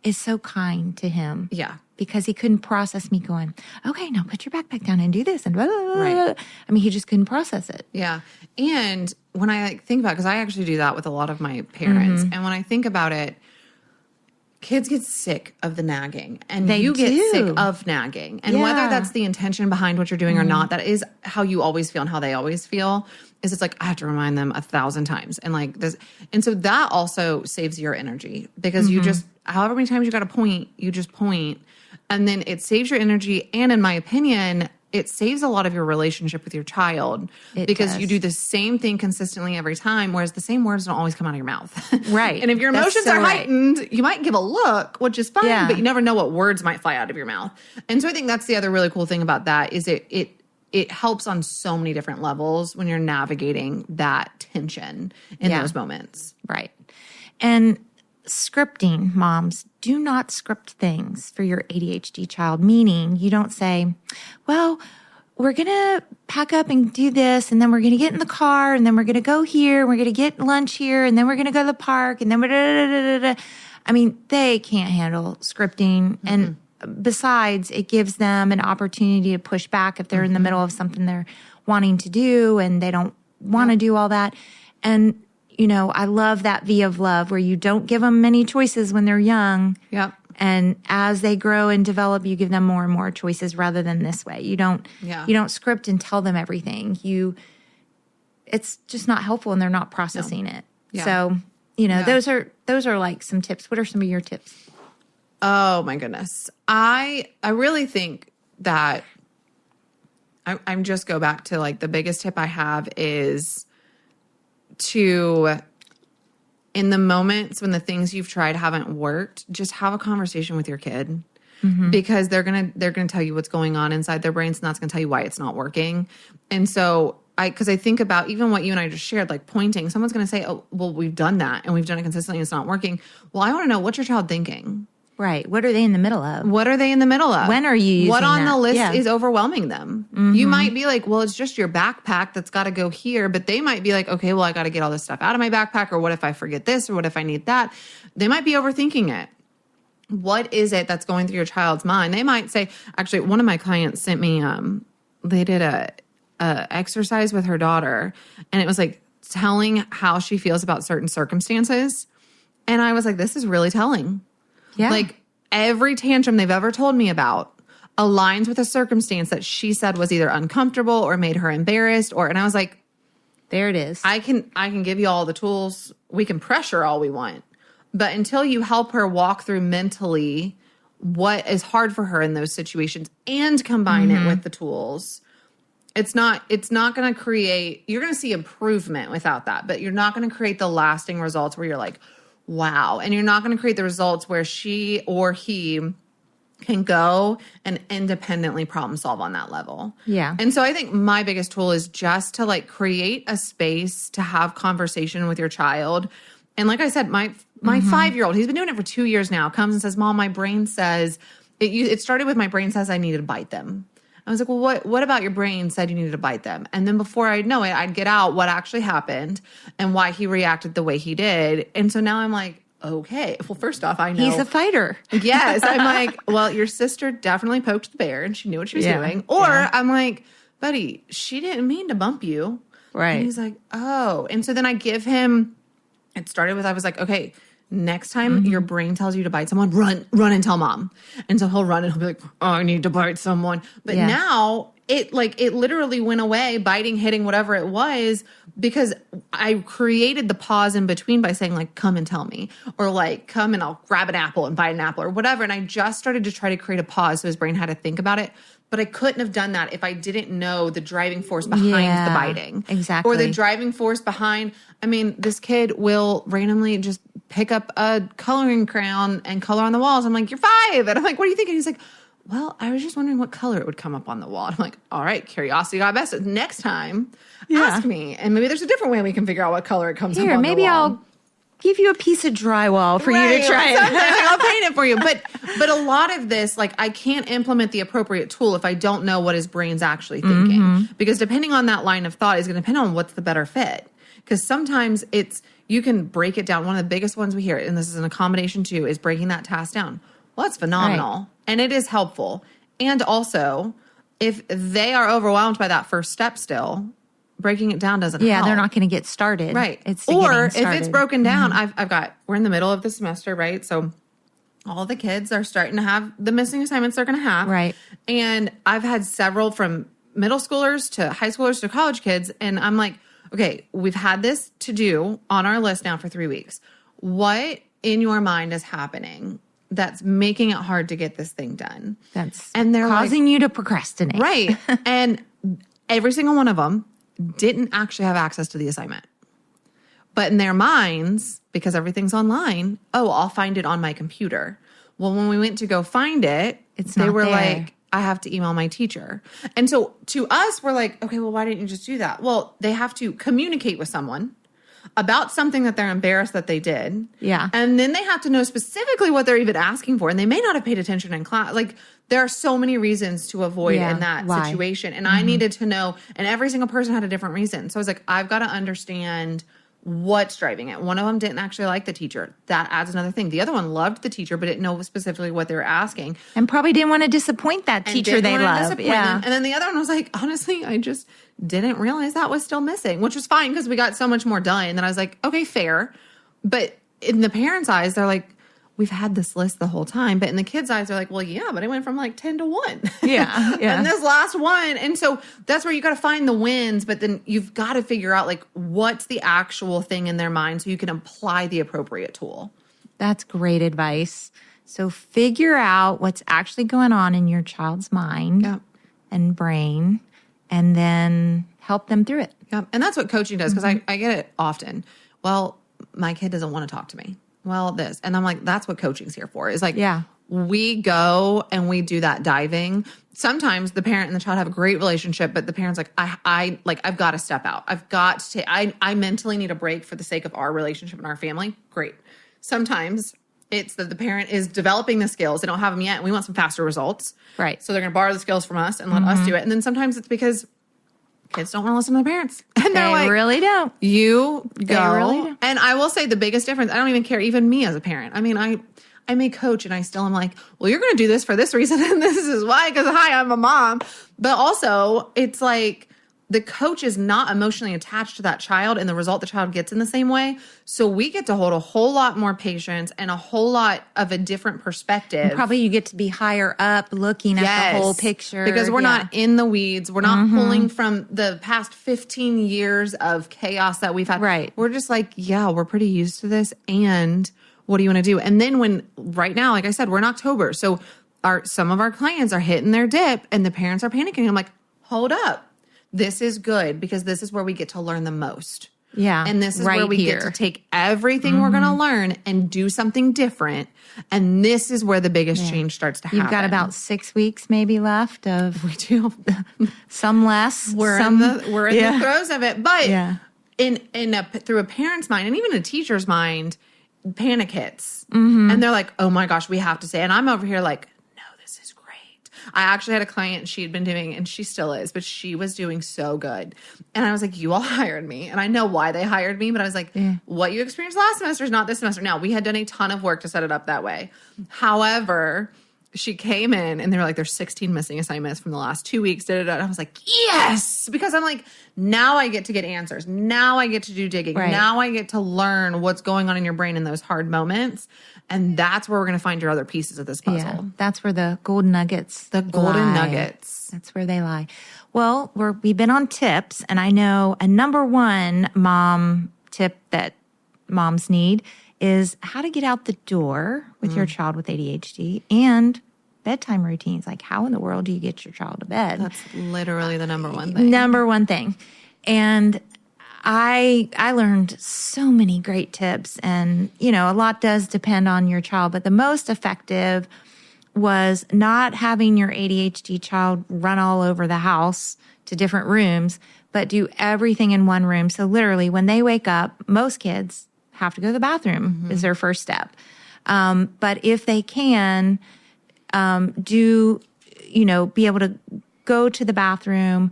is so kind to him. Yeah. because he couldn't process me going, okay, now put your backpack down and do this. And blah, blah, blah. Right. I mean, he just couldn't process it. Yeah. And when I like think about it, because I actually do that with a lot of my parents. And when I think about it, kids get sick of the nagging, and you get sick of nagging. And whether that's the intention behind what you're doing or not, that is how you always feel and how they always feel. Is it's like, I have to remind them 1,000 times. And like this, and so that also saves your energy, because you just, however many times you got to point, you just point, and then it saves your energy. And in my opinion, it saves a lot of your relationship with your child, because you do the same thing consistently every time, whereas the same words don't always come out of your mouth. Right. And if your emotions are heightened, you might give a look, which is fine, but you never know what words might fly out of your mouth. And so I think that's the other really cool thing about that is it helps on so many different levels when you're navigating that tension in those moments. Right. And scripting, moms, do not script things for your ADHD child, meaning you don't say, well, we're going to pack up and do this, and then we're going to get in the car, and then we're going to go here, and we're going to get lunch here, and then we're going to go to the park, and then we're I mean, they can't handle scripting. And besides, it gives them an opportunity to push back if they're in the middle of something they're wanting to do and they don't want to do all that. And you know, I love that V of love where you don't give them many choices when they're young. Yep. And as they grow and develop, you give them more and more choices rather than this way. You don't script and tell them everything. It's just not helpful, and they're not processing it. Yeah. So, you know, those are like some tips. What are some of your tips? Oh my goodness. I really think that I'm just go back to like the biggest tip I have is to, in the moments when the things you've tried haven't worked, just have a conversation with your kid, because they're gonna tell you what's going on inside their brains, and that's gonna tell you why it's not working. And so because I think about even what you and I just shared, like pointing, someone's gonna say, oh, well, we've done that and we've done it consistently and it's not working. Well, I want to know, what's your child thinking? Right. What are they in the middle of? What are they in the middle of? When are you using what on that? the list is overwhelming them? You might be like, well, it's just your backpack that's got to go here. But they might be like, okay, well, I got to get all this stuff out of my backpack. Or what if I forget this? Or what if I need that? They might be overthinking it. What is it that's going through your child's mind? They might say, actually, one of my clients sent me, they did a exercise with her daughter. And it was like telling how she feels about certain circumstances. And I was like, this is really telling. Yeah. Like every tantrum they've ever told me about aligns with a circumstance that she said was either uncomfortable or made her embarrassed, and I was like, there it is. I can give you all the tools. We can pressure all we want. But until you help her walk through mentally what is hard for her in those situations and combine it with the tools, it's not going to create, you're going to see improvement without that, but you're not going to create the lasting results where you're like, wow. And you're not going to create the results where she or he can go and independently problem solve on that level. Yeah. And so I think my biggest tool is just to like create a space to have conversation with your child. And like I said, my 5-year-old, he's been doing it for 2 years now, comes and says, Mom, my brain says, it started with my brain says I needed to bite them. I was like, well, what about your brain said you needed to bite them? And then before I'd know it, I'd get out what actually happened and why he reacted the way he did. And so now I'm like, okay, well, first off, I know. He's a fighter. Yes. I'm like, well, your sister definitely poked the bear and she knew what she was doing. Or I'm like, buddy, she didn't mean to bump you. Right. And he's like, oh. And so then I give him, it started with, I was like, okay, next time your brain tells you to bite someone, run and tell mom. And so he'll run and he'll be like, oh, I need to bite someone. But now it literally went away, biting, hitting, whatever it was, because I created the pause in between by saying like, come and tell me, or like, come and I'll grab an apple and bite an apple or whatever. And I just started to try to create a pause so his brain had to think about it. But I couldn't have done that if I didn't know the driving force behind the biting. Exactly. Or the driving force behind, I mean, this kid will randomly just pick up a coloring crayon and color on the walls. I'm like, you're 5. And I'm like, what are you thinking? He's like, well, I was just wondering what color it would come up on the wall. I'm like, all right, curiosity got best. Next time, ask me. And maybe there's a different way we can figure out what color it comes up on the wall. Maybe I'll give you a piece of drywall for you to try it. I'll paint it for you. But a lot of this, like, I can't implement the appropriate tool if I don't know what his brain's actually thinking. Because depending on that line of thought is going to depend on what's the better fit. Because sometimes you can break it down. One of the biggest ones we hear, and this is an accommodation too, is breaking that task down. Well, it's phenomenal. Right. And it is helpful. And also, if they are overwhelmed by that first step still, breaking it down doesn't help. Yeah, they're not going to get started. Right. Or if it's broken down, we're in the middle of the semester, right? So all the kids are starting to have the missing assignments they're going to have. Right. And I've had several from middle schoolers to high schoolers to college kids. And I'm like, okay, we've had this to do on our list now for 3 weeks. What in your mind is happening that's making it hard to get this thing done? And they're causing you to procrastinate. Right. And every single one of them didn't actually have access to the assignment. But in their minds, because everything's online, I'll find it on my computer. Well, when we went to go find it, they were like, I have to email my teacher. And so to us, we're like, okay, well, why didn't you just do that? Well, they have to communicate with someone about something that they're embarrassed that they did. Yeah. And then they have to know specifically what they're even asking for. And they may not have paid attention in class. Like, there are so many reasons to avoid in that situation. And I needed to know, and every single person had a different reason. So I was like, I've got to understand what's driving it. One of them didn't actually like the teacher. That adds another thing. The other one loved the teacher, but didn't know specifically what they were asking. And probably didn't want to disappoint that teacher they love. Yeah. And then the other one was like, honestly, I just didn't realize that was still missing, which was fine because we got so much more done. And then I was like, okay, fair. But in the parents' eyes, they're like, we've had this list the whole time. But in the kids' eyes, they're like, well, yeah, but it went from like 10 to 1. Yeah. And this last one. And so that's where you got to find the wins. But then you've got to figure out like what's the actual thing in their mind so you can apply the appropriate tool. That's great advice. So figure out what's actually going on in your child's mind and brain, and then help them through it. Yeah. And that's what coaching does, because I get it often. Well, my kid doesn't want to talk to me. Well, this. And I'm like, that's what coaching's here for. Is like, we go and we do that diving. Sometimes the parent and the child have a great relationship, but the parent's like, I've got to step out. I've got to, I mentally need a break for the sake of our relationship and our family. Great. Sometimes it's that the parent is developing the skills. They don't have them yet, and we want some faster results. Right. So they're going to borrow the skills from us and let us do it. And then sometimes it's because kids don't want to listen to their parents. And they're like, really don't. You go. They really do. And I will say the biggest difference, I don't even care, even me as a parent. I mean, I may coach and I still am like, well, you're going to do this for this reason. And this is why, because hi, I'm a mom. But also it's like the coach is not emotionally attached to that child and the result the child gets in the same way. So we get to hold a whole lot more patience and a whole lot of a different perspective. And probably you get to be higher up looking at the whole picture. Because we're not in the weeds. We're not pulling from the past 15 years of chaos that we've had. Right. We're just like, yeah, we're pretty used to this. And what do you want to do? And then when right now, like I said, we're in October. So some of our clients are hitting their dip and the parents are panicking. I'm like, hold up. This is good because this is where we get to learn the most. Yeah. And this is where we get to take everything we're going to learn and do something different. And this is where the biggest change starts to happen. You've got about 6 weeks maybe left of. We do. Some less. We're in the throes of it. But through a parent's mind and even a teacher's mind, panic hits. And they're like, oh my gosh, we have to say. And I'm over here like, I actually had a client she had been doing, and she still is, but she was doing so good. And I was like, you all hired me. And I know why they hired me, but I was like, what you experienced last semester is not this semester. Now, we had done a ton of work to set it up that way. However, she came in and they were like, there's 16 missing assignments from the last 2 weeks. And I was like, yes, because I'm like, now I get to get answers. Now I get to do digging. Right. Now I get to learn what's going on in your brain in those hard moments. And that's where we're going to find your other pieces of this puzzle. Yeah, that's where the golden nuggets nuggets. That's where they lie. Well, we've been on tips, and I know a number one mom tip that moms need is how to get out the door with your child with ADHD and bedtime routines. Like, how in the world do you get your child to bed? That's literally the number one thing. Number one thing. And I learned so many great tips, and, a lot does depend on your child, but the most effective was not having your ADHD child run all over the house to different rooms, but do everything in one room. So literally when they wake up, most kids have to go to the bathroom is their first step. But if they can be able to go to the bathroom,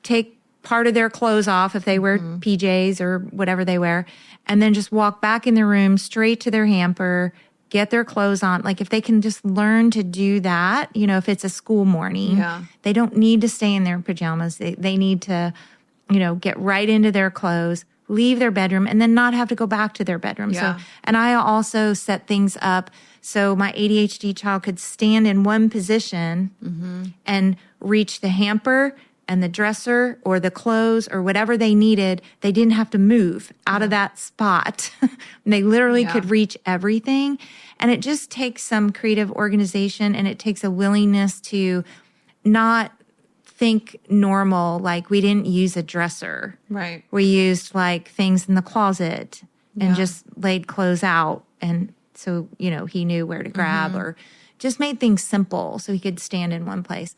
take part of their clothes off if they wear PJs or whatever they wear, and then just walk back in the room straight to their hamper, get their clothes on. Like if they can just learn to do that, you know, if it's a school morning, they don't need to stay in their pajamas. They need to, you know, get right into their clothes, leave their bedroom, and then not have to go back to their bedroom. Yeah. So, and I also set things up so my ADHD child could stand in one position and reach the hamper and the dresser or the clothes or whatever they needed. They didn't have to move out of that spot. They literally could reach everything. And it just takes some creative organization, and it takes a willingness to not think normal. Like we didn't use a dresser. Right. We used like things in the closet and just laid clothes out. And so, you know, he knew where to grab or just made things simple so he could stand in one place.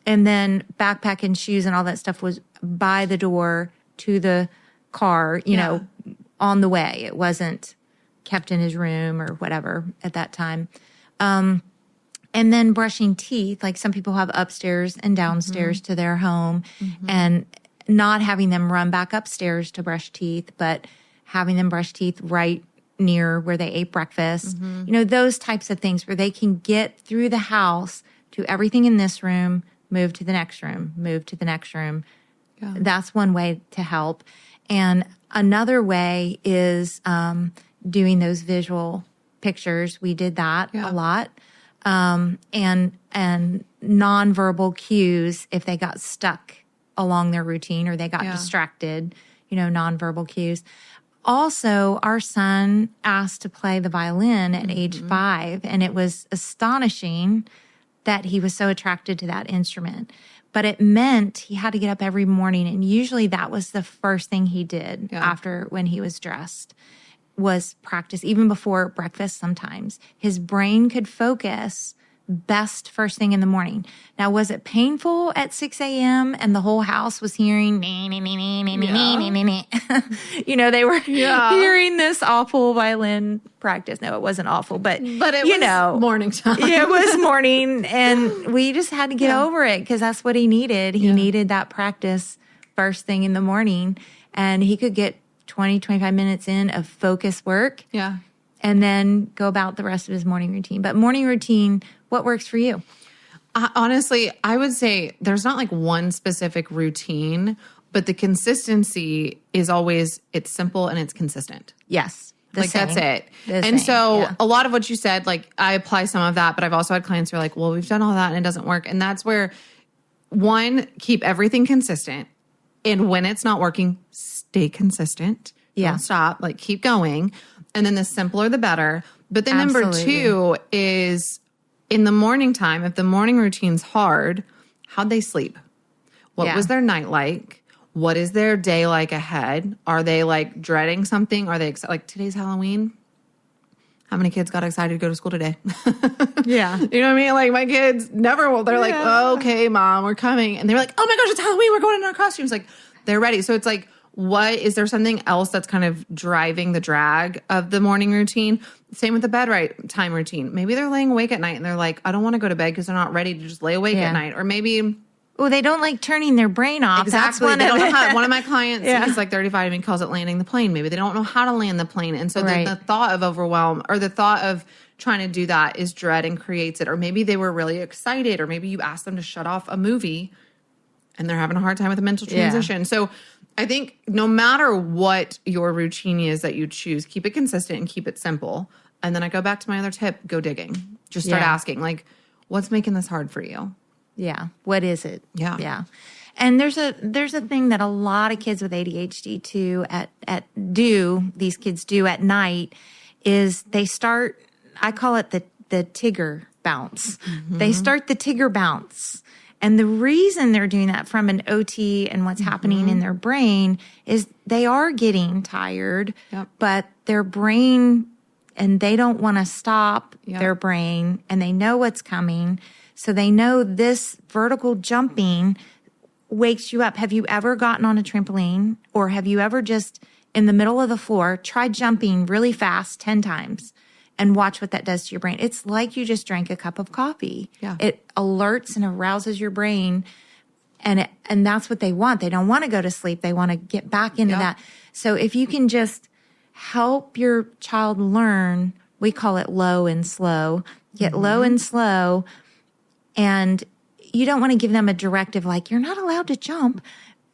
And then backpack and shoes and all that stuff was by the door to the car, you know, on the way. It wasn't kept in his room or whatever at that time. And then brushing teeth, like some people have upstairs and downstairs to their home, and not having them run back upstairs to brush teeth, but having them brush teeth right near where they ate breakfast. You know, those types of things where they can get through the house to everything in this room, move to the next room, move to the next room. Yeah. That's one way to help. And another way is doing those visual pictures. We did that a lot. And nonverbal cues if they got stuck along their routine or they got distracted, you know, nonverbal cues. Also, our son asked to play the violin at age 5, and it was astonishing that he was so attracted to that instrument. But it meant he had to get up every morning, and usually that was the first thing he did after when he was dressed, was practice, even before breakfast sometimes. His brain could focus best first thing in the morning. Now, was it painful at 6 a.m. and the whole house was hearing, you know, they were hearing this awful violin practice. No, it wasn't awful, but it was morning time. It was morning, and we just had to get over it because that's what he needed. He needed that practice first thing in the morning, and he could get 20, 25 minutes in of focus work. Yeah. And then go about the rest of his morning routine. But morning routine, what works for you? Honestly, I would say there's not like one specific routine, but the consistency is always, it's simple and it's consistent. Yes. That's it. A lot of what you said, like I apply some of that, but I've also had clients who are like, well, we've done all that and it doesn't work. And that's where, one, keep everything consistent. And when it's not working, stay consistent. Don't stop. Like keep going. And then the simpler, the better. But then number 2 is in the morning time, if the morning routine's hard, how'd they sleep? What was their night like? What is their day like ahead? Are they like dreading something? Are they like today's Halloween? How many kids got excited to go to school today? You know what I mean? Like my kids never will. They're like, oh, okay, Mom, we're coming. And they're like, oh my gosh, it's Halloween. We're going in our costumes. Like they're ready. So it's like, what is there something else that's kind of driving the drag of the morning routine? Same with the bed time routine. Maybe they're laying awake at night and they're like, I don't want to go to bed because they're not ready to just lay awake at night. Or maybe they don't like turning their brain off. Exactly. They don't know how. One of my clients, he's like 35 and he calls it landing the plane. Maybe they don't know how to land the plane. And so the thought of overwhelm or the thought of trying to do that is dread and creates it. Or maybe they were really excited, or maybe you asked them to shut off a movie and they're having a hard time with the mental transition. So I think no matter what your routine is that you choose, keep it consistent and keep it simple. And then I go back to my other tip, go digging. Just start asking, like, what's making this hard for you? Yeah. What is it? Yeah. Yeah. And there's a thing that a lot of kids with ADHD these kids do at night is they start, I call it the Tigger bounce. They start the Tigger bounce. And the reason they're doing that from an OT and what's happening in their brain is they are getting tired, but their brain, and they don't want to stop their brain, and they know what's coming. So they know this vertical jumping wakes you up. Have you ever gotten on a trampoline, or have you ever just in the middle of the floor tried jumping really fast 10 times? And watch what that does to your brain. It's like you just drank a cup of coffee. Yeah. It alerts and arouses your brain. And that's what they want. They don't want to go to sleep. They want to get back into that. So if you can just help your child learn we call it low and slow. Get low and slow, and you don't want to give them a directive like, you're not allowed to jump,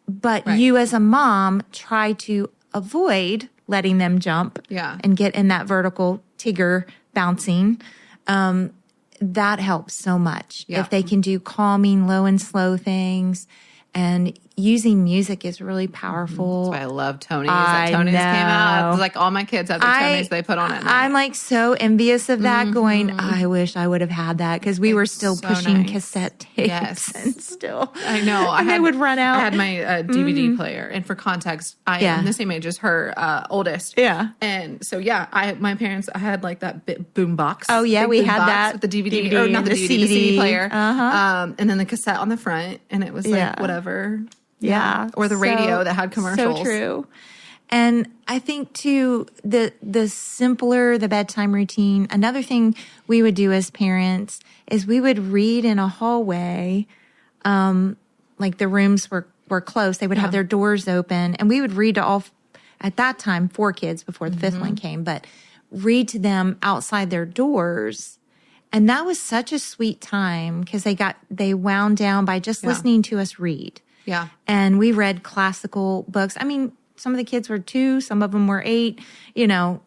but you as a mom try to avoid letting them jump and get in that vertical Tigger bouncing. That helps so much. If they can do calming, low and slow things, and using music is really powerful. That's why I love Tony's. Tony's came out. It's like all my kids have their Tony's they put on it. I'm like so envious of that going, I wish I would have had that because we were still pushing cassette tapes and still. I know. I would run out. I had my DVD player. And for context, I am the same age as her oldest. Yeah. And so, my parents, I had like that boom box. Oh, yeah. We had that. With the DVD, or not the DVD, the CD player. Uh-huh. And then the cassette on the front. And it was like whatever. Yeah. Or the radio that had commercials. So true. And I think too, the simpler the bedtime routine, another thing we would do as parents is we would read in a hallway, like the rooms were close. They would have their doors open, and we would read to all, at that time, 4 kids before the 5th one came, but read to them outside their doors. And that was such a sweet time because they wound down by just listening to us read. Yeah. And we read classical books. I mean, some of the kids were 2, some of them were 8,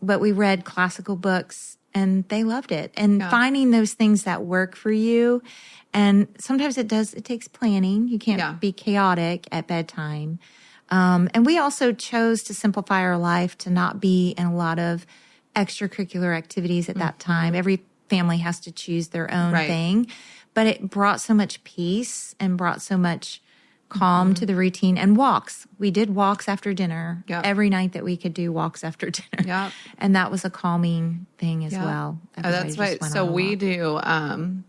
but we read classical books and they loved it. And finding those things that work for you. And sometimes it takes planning. You can't be chaotic at bedtime. And we also chose to simplify our life to not be in a lot of extracurricular activities at that time. Every family has to choose their own thing, but it brought so much peace and brought so much calm to the routine. And walks. We did walks after dinner every night that we could do walks after dinner. Yeah. And that was a calming thing as well. That's right. So we do, my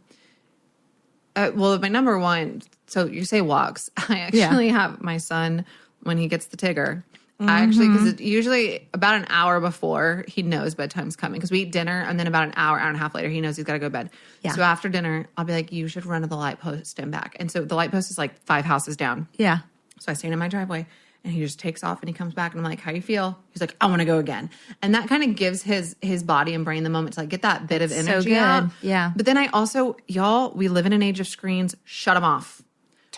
number one, so you say walks. I actually have my son, when he gets the Tigger, because it's usually about an hour before he knows bedtime's coming. Because we eat dinner, and then about an hour and a half later, he knows he's got to go to bed. Yeah. So after dinner, I'll be like, you should run to the light post and back. And so the light post is like 5 houses down. Yeah. So I stand in my driveway, and he just takes off, and he comes back, and I'm like, how you feel? He's like, I want to go again. And that kind of gives his body and brain the moment to like get that bit of energy out. Yeah. But then I also, we live in an age of screens. Shut them off.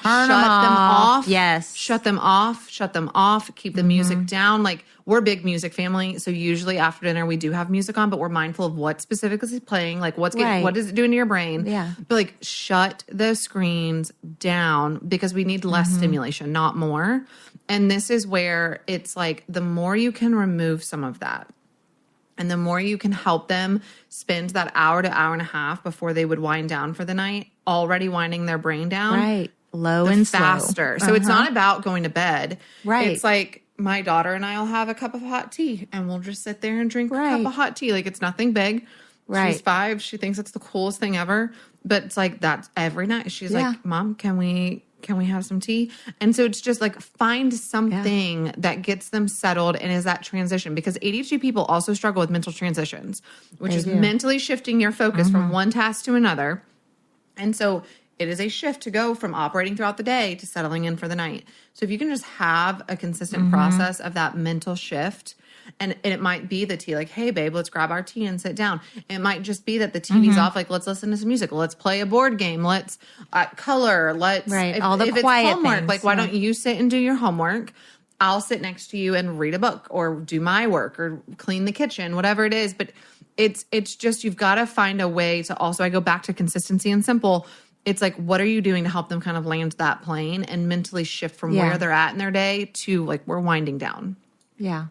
Shut them off. Yes. Shut them off. Shut them off. Keep the music down. Like, we're a big music family. So usually after dinner, we do have music on, but we're mindful of what specifically is playing. Like, what is it doing to your brain? Yeah. But like, shut those screens down because we need less stimulation, not more. And this is where it's like, the more you can remove some of that, and the more you can help them spend that hour to hour and a half before they would wind down for the night, already winding their brain down. Right. Low and faster. slow. So it's not about going to bed. Right. It's like my daughter and I will have a cup of hot tea and we'll just sit there and drink a cup of hot tea. Like, it's nothing big. Right. She's 5. She thinks it's the coolest thing ever. But it's like, that's every night. She's like, Mom, can we have some tea? And so it's just like, find something that gets them settled and is that transition. Because ADHD people also struggle with mental transitions, which is mentally shifting your focus from one task to another. And so it is a shift to go from operating throughout the day to settling in for the night. So if you can just have a consistent process of that mental shift, and it might be the tea, like, hey, babe, let's grab our tea and sit down. It might just be that the TV's off, like, let's listen to some music. Let's play a board game. Let's color. Let's, all the quiet homework, things. like, why don't you sit and do your homework? I'll sit next to you and read a book or do my work or clean the kitchen, whatever it is. But it's just, you've got to find a way to also, I go back to consistency and simple. It's like, what are you doing to help them kind of land that plane and mentally shift from where they're at in their day to like, we're winding down. Yeah.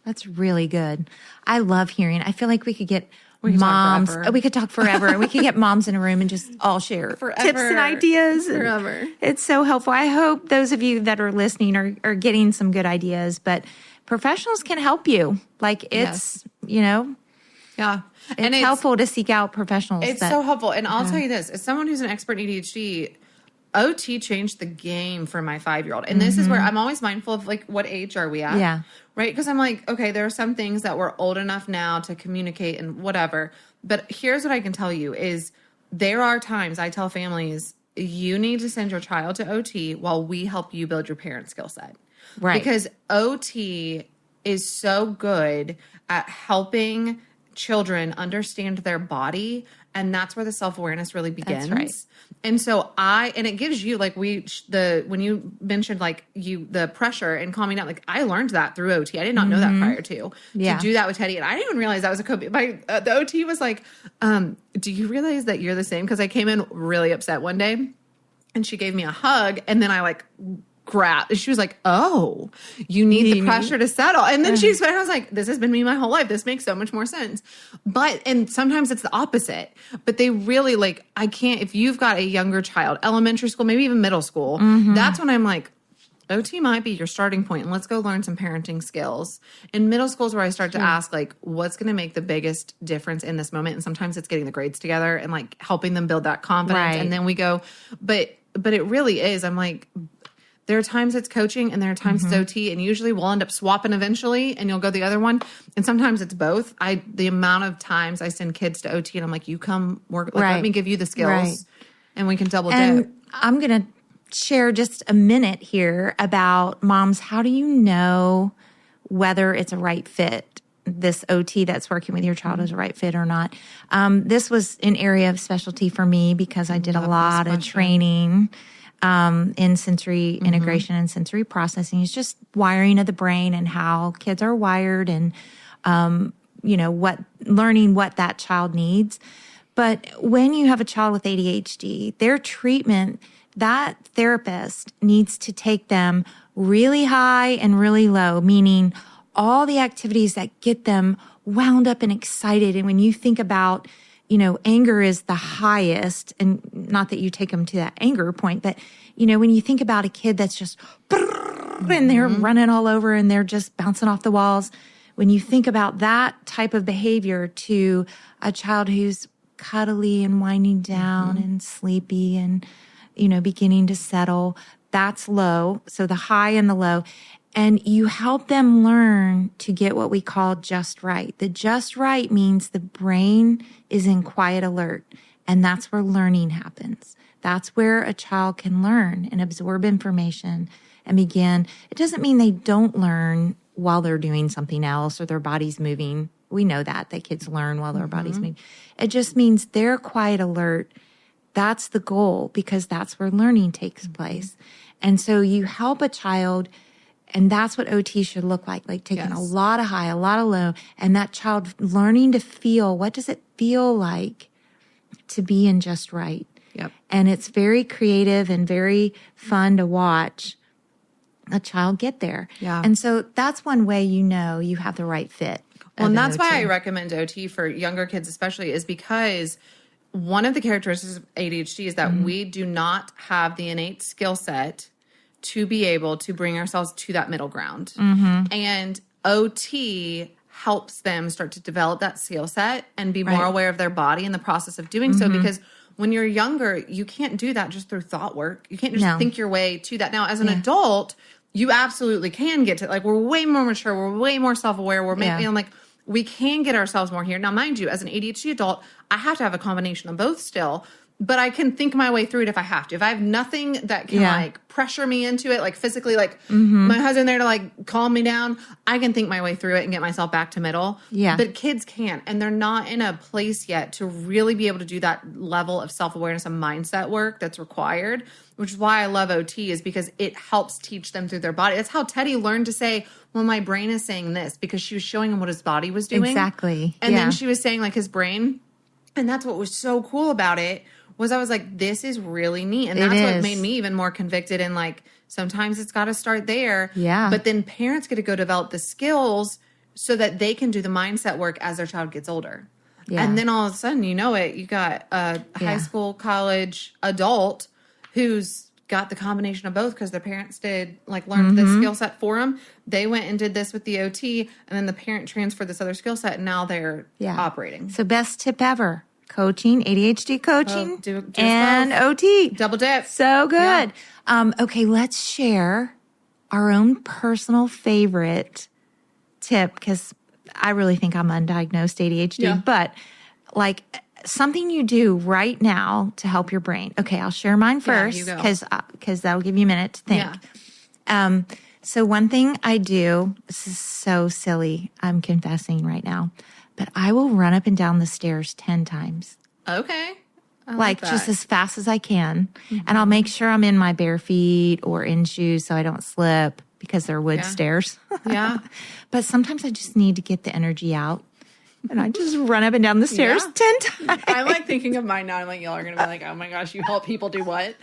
That's really good. I love hearing. I feel like we could get moms. We could talk forever. And we could get moms in a room and just all share tips and ideas. Forever. It's so helpful. I hope those of you that are listening are getting some good ideas. But professionals can help you. Like, it's, Yeah. It's helpful to seek out professionals. It's so helpful. And I'll tell you this, as someone who's an expert in ADHD, OT changed the game for my 5-year-old. And this is where I'm always mindful of, like, what age are we at? Yeah. Right? Because I'm like, okay, there are some things that we're old enough now to communicate and whatever. But here's what I can tell you is there are times I tell families, you need to send your child to OT while we help you build your parent skill set. Right. Because OT is so good at helping children understand their body, and that's where the self-awareness really begins. That's right. And so and it gives you like when you mentioned like the pressure and calming down, like I learned that through OT. I did not know that prior to do that with Teddy. And I didn't even realize that was a coping. The OT was like, do you realize that you're the same? Cause I came in really upset one day and she gave me a hug, and then I like grabbed. She was like, "Oh, you need the pressure to settle." And then I was like, "This has been me my whole life. This makes so much more sense." And sometimes it's the opposite. But they really like, I can't. If you've got a younger child, elementary school, maybe even middle school, that's when I'm like, OT might be your starting point, and let's go learn some parenting skills. In middle school is where I start to ask, like, what's going to make the biggest difference in this moment? And sometimes it's getting the grades together and like helping them build that confidence. Right. And then we go, but it really is. I'm like, there are times it's coaching and there are times it's OT, and usually we'll end up swapping eventually and you'll go the other one. And sometimes it's both. The amount of times I send kids to OT and I'm like, you come work, like, let me give you the skills and we can double dip. I'm going to share just a minute here about moms. How do you know whether it's a right fit? This OT that's working with your child is a right fit or not. This was an area of specialty for me because I did a lot of training in sensory integration and sensory processing. It's just wiring of the brain and how kids are wired, and learning what that child needs. But when you have a child with ADHD, their treatment, that therapist needs to take them really high and really low, meaning all the activities that get them wound up and excited. And when you think about, anger is the highest, and not that you take them to that anger point, but, when you think about a kid that's just, and they're running all over and they're just bouncing off the walls, when you think about that type of behavior to a child who's cuddly and winding down and sleepy and, beginning to settle, that's low. So the high and the low. And you help them learn to get what we call just right. The just right means the brain is in quiet alert, and that's where learning happens. That's where a child can learn and absorb information and begin. It doesn't mean they don't learn while they're doing something else or their body's moving. We know that kids learn while their body's moving. It just means they're quiet alert. That's the goal, because that's where learning takes place. And so you help a child. And that's what OT should look like taking a lot of high, a lot of low, and that child learning to feel, what does it feel like to be in just right? Yep. And it's very creative and very fun to watch a child get there. Yeah. And so that's one way you have the right fit. Well, and that's why I recommend OT for younger kids especially, is because one of the characteristics of ADHD is that we do not have the innate skill set to be able to bring ourselves to that middle ground. And OT helps them start to develop that skill set and be more aware of their body in the process of doing so. Because when you're younger, you can't do that just through thought work. You can't just think your way to that. Now, as an adult, you absolutely can get to, we're way more mature. We're way more self-aware. We're making, we can get ourselves more here. Now, mind you, as an ADHD adult, I have to have a combination of both still. But I can think my way through it if I have to. If I have nothing that can pressure me into it, physically, my husband there to calm me down, I can think my way through it and get myself back to middle. Yeah. But kids can't, and they're not in a place yet to really be able to do that level of self-awareness and mindset work that's required, which is why I love OT, is because it helps teach them through their body. That's how Teddy learned to say, well, my brain is saying this, because she was showing him what his body was doing. Exactly. And then she was saying his brain, and that's what was so cool about it. Was I was like, this is really neat. And that's what made me even more convicted. And sometimes it's got to start there. Yeah. But then parents get to go develop the skills so that they can do the mindset work as their child gets older. Yeah. And then all of a sudden, you got a high school, college adult who's got the combination of both, because their parents did learned this skill set for them. They went and did this with the OT, and then the parent transferred this other skill set, and now they're operating. So best tip ever. Coaching, ADHD coaching, and both. OT. Double dip. So good. Yeah. Okay, let's share our own personal favorite tip, because I really think I'm undiagnosed ADHD, but something you do right now to help your brain. Okay, I'll share mine first, because that'll give you a minute to think. Yeah. So one thing I do, this is so silly, I'm confessing right now. but I will run up and down the stairs 10 times. Okay. I Like that. just as fast as I can. And I'll make sure I'm in my bare feet or in shoes so I don't slip because they're wood stairs. Yeah. But sometimes I just need to get the energy out. And I just run up and down the stairs 10 times. I'm like thinking of mine now. I'm like, y'all are going to be like, oh my gosh, you help people do what?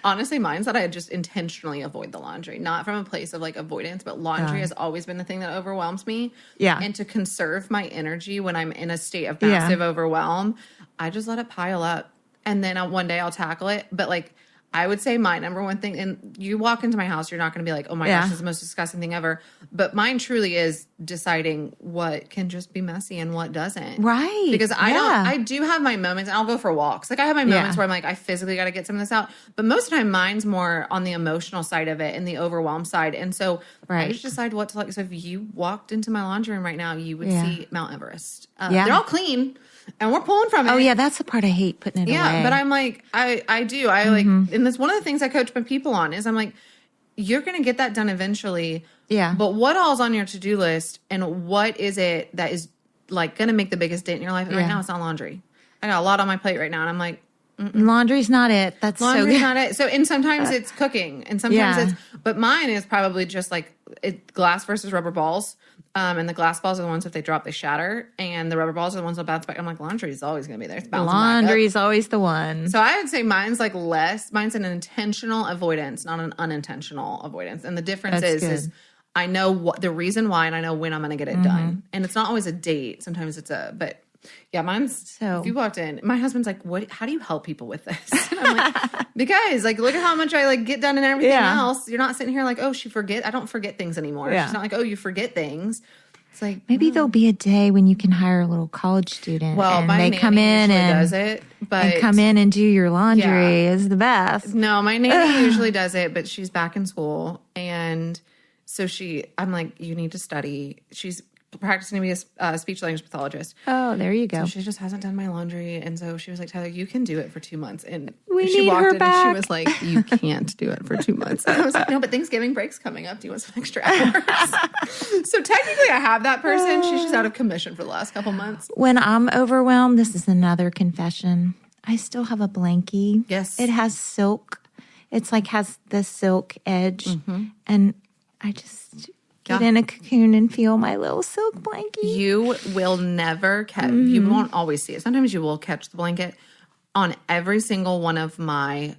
Honestly, mine's that I just intentionally avoid the laundry. Not from a place of like avoidance, but laundry has always been the thing that overwhelms me. Yeah. And to conserve my energy when I'm in a state of massive overwhelm, I just let it pile up. And then one day I'll tackle it. But like, I would say my number one thing, and you walk into my house, you're not going to be like, oh my gosh, this is the most disgusting thing ever. But mine truly is deciding what can just be messy and what doesn't. Right. Because I do have my moments, and I'll go for walks. Like I have my moments where I'm like, I physically got to get some of this out. But most of the time, mine's more on the emotional side of it and the overwhelm side. And so I just decide what to like. So if you walked into my laundry room right now, you would see Mount Everest. They're all clean. And we're pulling from it. Oh, yeah, that's the part I hate, putting it away. Yeah, but I'm like, I do. I like, and that's one of the things I coach my people on is I'm like, you're going to get that done eventually. Yeah. But what all's on your to-do list and what is it that is like going to make the biggest dent in your life? And right now it's not laundry. I got a lot on my plate right now. And I'm like, laundry's not it. That's laundry's so good. not it. So, and sometimes it's cooking and sometimes but mine is probably just like glass versus rubber balls. And the glass balls are the ones, if they drop, they shatter. And the rubber balls are the ones that bounce back. I'm like, laundry is always going to be there. It's bouncing Laundry back is always the one. So I would say mine's like less. Mine's an intentional avoidance, not an unintentional avoidance. And the difference is I know what the reason why, and I know when I'm going to get it done. And it's not always a date. Sometimes it's but yeah, mine's, if you walked in, my husband's like, how do you help people with this? And I'm like, because like, look at how much I like get done and everything else. You're not sitting here like, oh, I don't forget things anymore. She's not like, oh, you forget things. It's like, maybe there'll be a day when you can hire a little college student. Well, and my they nanny come in usually and does it, but and come in and do your laundry is the best. No, my nanny usually does it, but she's back in school. And so I'm like, you need to study. She's practicing to be a speech language pathologist. Oh, there you go. So she just hasn't done my laundry. And so she was like, Tyler, you can do it for 2 months. And she walked her in back. and she was like, you can't do it for 2 months. And I was like, no, but Thanksgiving break's coming up. Do you want some extra hours? So technically I have that person. She's just out of commission for the last couple months. When I'm overwhelmed, this is another confession. I still have a blankie. Yes. It has silk. It's like has the silk edge. And I just get in a cocoon and feel my little silk blankie. You will never catch, you won't always see it. Sometimes you will catch the blanket on every single one of I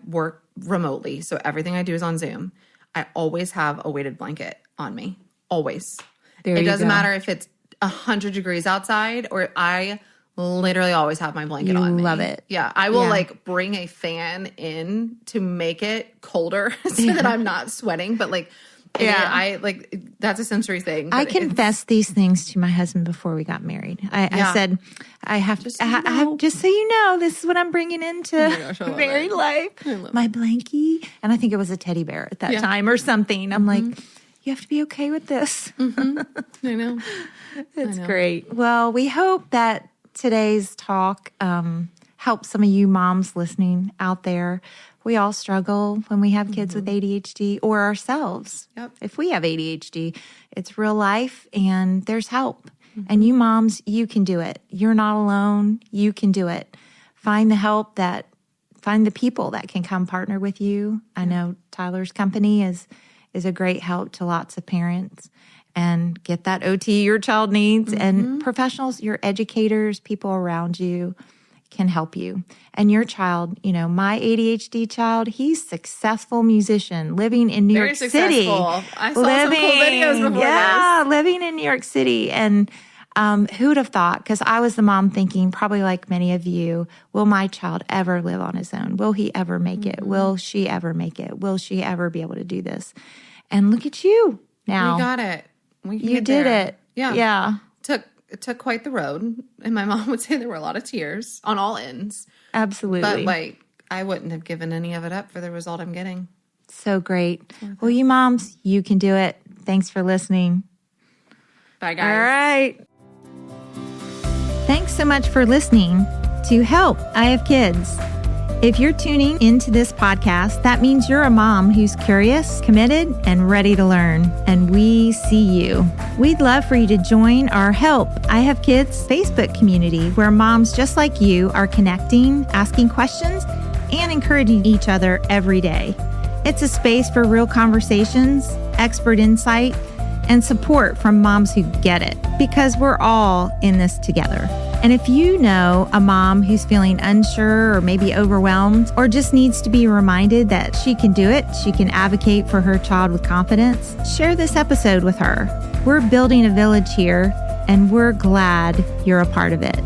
work remotely. So everything I do is on Zoom. I always have a weighted blanket on me. Always. It doesn't matter if it's 100 degrees outside or I literally always have my blanket on me. Love it. Yeah. I will like bring a fan in to make it colder so that I'm not sweating. But like, I like that's a sensory thing. I confessed these things to my husband before we got married. I said, I have just so you know, this is what I'm bringing into married life. My blankie, and I think it was a teddy bear at that time or something. I'm like, you have to be okay with this. I know. It's great. Well, we hope that today's talk helps some of you moms listening out there. We all struggle when we have kids with ADHD or ourselves. Yep. If we have ADHD, it's real life and there's help. And you moms, you can do it. You're not alone. You can do it. Find the help find the people that can come partner with you. I know Tyler's company is a great help to lots of parents. And get that OT your child needs. And professionals, your educators, people around you can help you. And your child, my ADHD child, he's a successal musician living in New York City. Very successful. I saw some cool videos before this. Living in New York City. And who would have thought? Because I was the mom thinking, probably like many of you, will my child ever live on his own? Will he ever make it? Will she ever make it? Will she ever be able to do this? And look at you now. We got it. You did it. Yeah. Yeah. It took quite the road. And my mom would say there were a lot of tears on all ends. Absolutely. But like, I wouldn't have given any of it up for the result I'm getting. So great. Well, you moms, you can do it. Thanks for listening. Bye, guys. All right. Thanks so much for listening to Help, I Have Kids. If you're tuning into this podcast, that means you're a mom who's curious, committed, and ready to learn. And we see you. We'd love for you to join our Help, I Have Kids Facebook community, where moms just like you are connecting, asking questions, and encouraging each other every day. It's a space for real conversations, expert insight, and support from moms who get it, because we're all in this together. And if you know a mom who's feeling unsure or maybe overwhelmed, or just needs to be reminded that she can do it, she can advocate for her child with confidence, share this episode with her. We're building a village here, and we're glad you're a part of it.